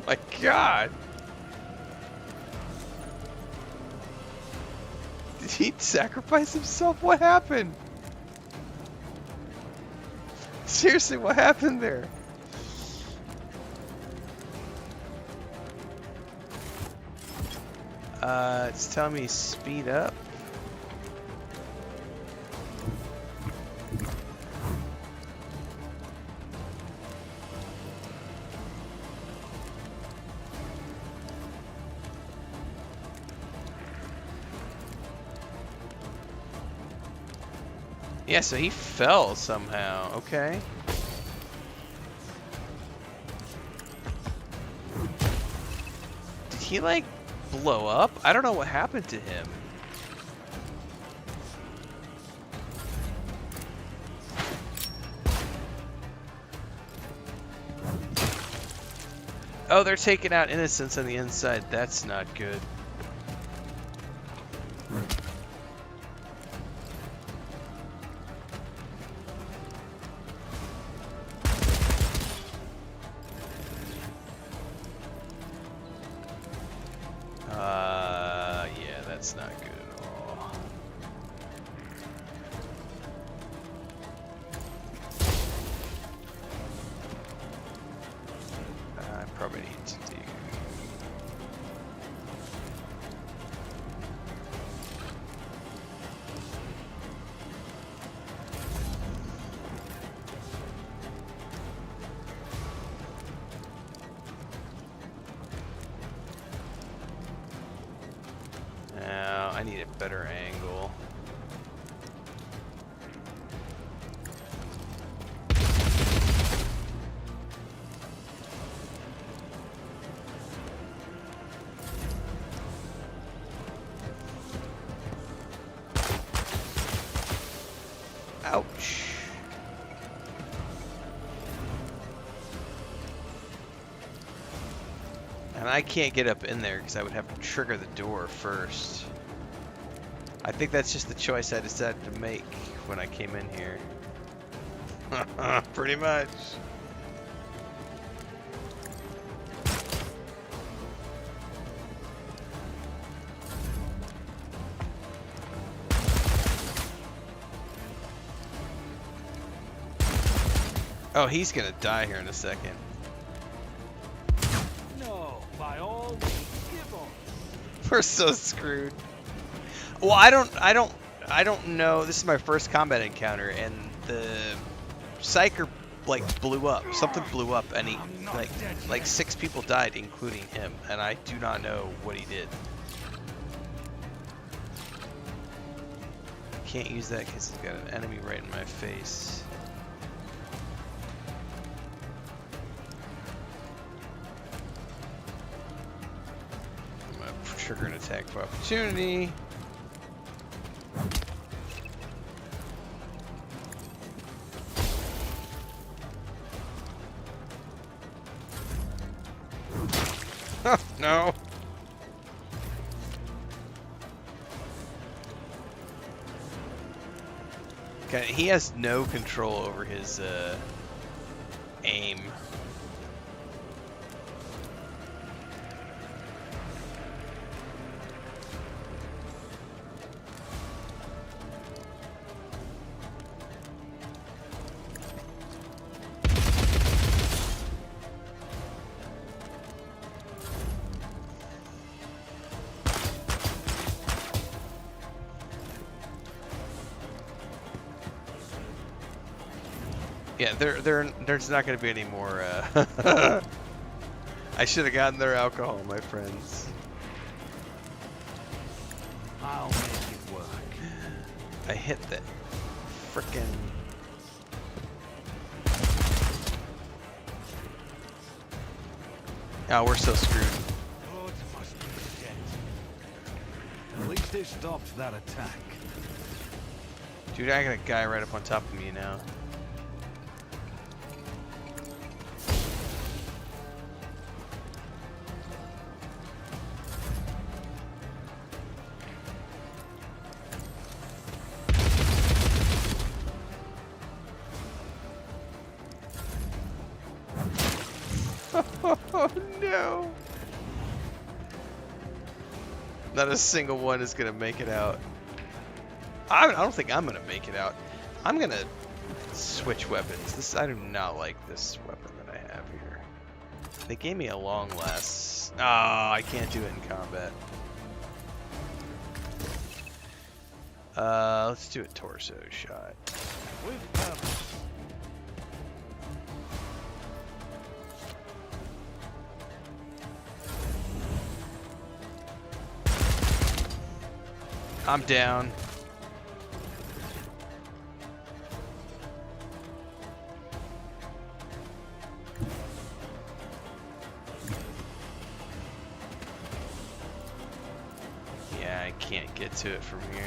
My God! Did he sacrifice himself? What happened? Seriously, what happened there? It's telling me speed up. Yeah, so he fell somehow. Okay. Did he, like, blow up? I don't know what happened to him. Oh, they're taking out innocents on the inside. That's not good. Yeah, that's not good at all. I probably need to do... Now, I need a better angle. Ouch. And I can't get up in there because I would have to trigger the door first. I think that's just the choice I decided to make when I came in here. Pretty much. Oh, he's gonna die here in a second. No, by all means, give on. We're so screwed. Well, I don't know. This is my first combat encounter, and the Psyker like blew up. Something blew up, and he like 6 people died, including him, and I do not know what he did. can't use that because he's got an enemy right in my face. I'm gonna trigger an attack of opportunity. No. Okay, he has no control over his aim. Yeah, there's not going to be any more. I should have gotten their alcohol, my friends. I'll make it work. I hit that frickin'. Oh, we're so screwed. Blood must be shed. At least it stopped that attack. Dude, I got a guy right up on top of me now. Oh no! Not a single one is gonna make it out. I don't think I'm gonna make it out. I'm gonna switch weapons. I do not like this weapon that I have here. They gave me a long last. Oh, I can't do it in combat. Let's do a torso shot. With purpose. I'm down. Yeah, I can't get to it from here.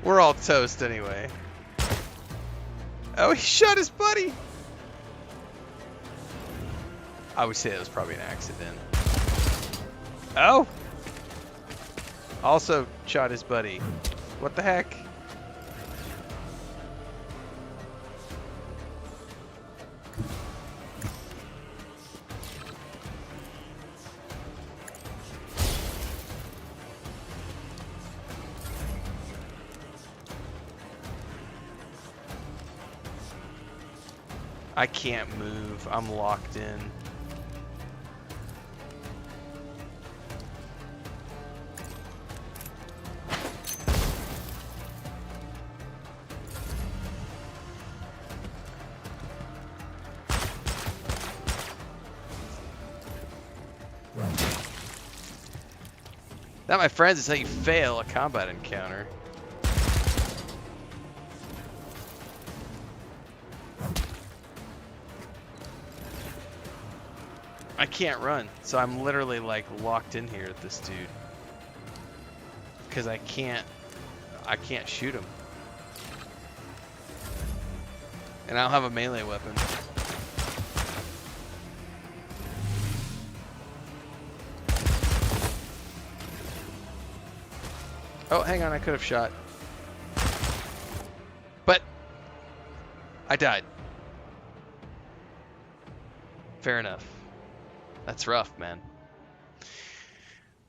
We're all toast anyway. Oh, he shot his buddy! I would say it was probably an accident. Oh! Also shot his buddy. What the heck? I can't move. I'm locked in. That, my friends, is how you fail a combat encounter. I can't run, so I'm literally like locked in here at this dude. Because I can't shoot him. And I don't have a melee weapon. Oh, hang on, I could have shot. But I died. Fair enough. That's rough, man.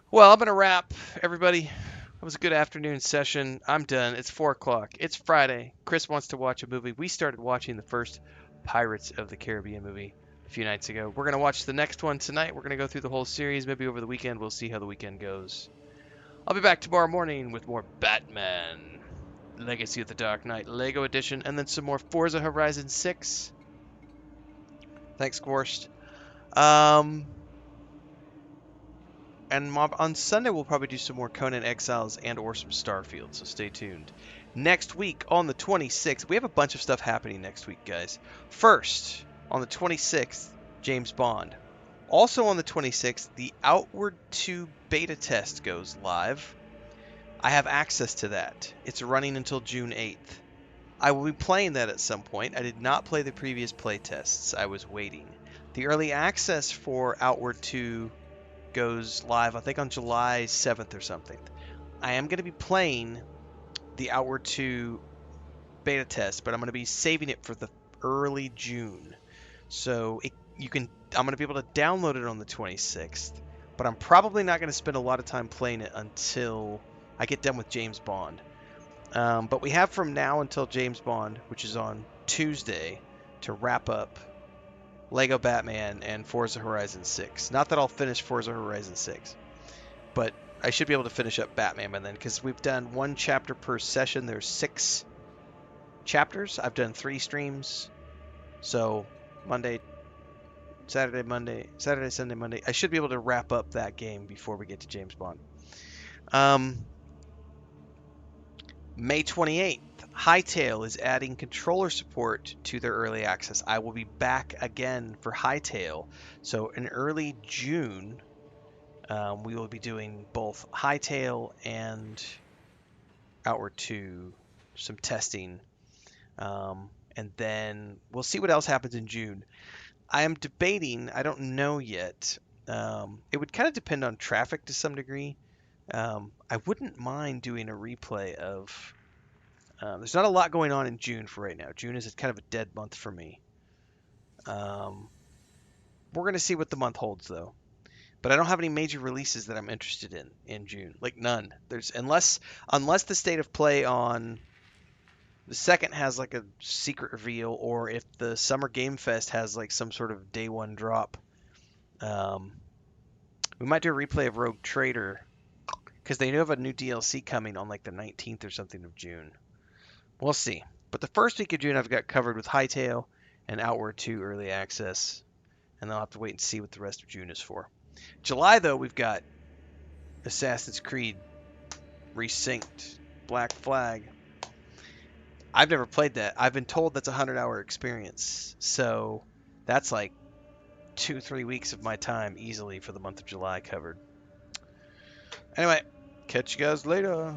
Well, I'm going to wrap, everybody. It was a good afternoon session. I'm done. It's 4 o'clock. It's Friday. Chris wants to watch a movie. We started watching the first Pirates of the Caribbean movie a few nights ago. We're going to watch the next one tonight. We're going to go through the whole series. Maybe over the weekend. We'll see how the weekend goes. I'll be back tomorrow morning with more Batman Legacy of the Dark Knight Lego Edition, and then some more Forza Horizon 6. Thanks, Gorst. And on Sunday, we'll probably do some more Conan Exiles and or some Starfield, so stay tuned. Next week, on the 26th, we have a bunch of stuff happening next week, guys. First, on the 26th, James Bond. Also on the 26th, the Outward 2 beta test goes live. I have access to that. It's running until June 8th. I will be playing that at some point. I did not play the previous playtests. I was waiting. The early access for Outward 2 goes live, I think, on July 7th or something. I am going to be playing the Outward 2 beta test, but I'm going to be saving it for the early June. So I'm going to be able to download it on the 26th, but I'm probably not going to spend a lot of time playing it until I get done with James Bond. But we have from now until James Bond, which is on Tuesday, to wrap up Lego Batman and Forza Horizon 6. Not that I'll finish Forza Horizon 6, but I should be able to finish up Batman by then, because we've done 1 chapter per session. There's 6 chapters. I've done 3 streams. So Saturday, Sunday, Monday. I should be able to wrap up that game before we get to James Bond. May 28th, Hytale is adding controller support to their early access. I will be back again for Hytale. So in early June, we will be doing both Hytale and Outward 2, some testing. And then we'll see what else happens in June. I am debating, I don't know yet. It would kind of depend on traffic to some degree. I wouldn't mind doing a replay of... there's not a lot going on in June for right now. June is kind of a dead month for me. We're going to see what the month holds, though. But I don't have any major releases that I'm interested in June. Like, none. Unless the State of Play on the 2nd has, like, a secret reveal, or if the Summer Game Fest has, like, some sort of day 1 drop. We might do a replay of Rogue Trader, because they do have a new DLC coming on, like, the 19th or something of June. We'll see. But the first week of June I've got covered with Hytale and Outward 2 early access. And I'll have to wait and see what the rest of June is for. July, though, we've got Assassin's Creed Resynced, Black Flag. I've never played that. I've been told that's a 100-hour experience. So that's like 2-3 weeks of my time easily for the month of July covered. Anyway, catch you guys later.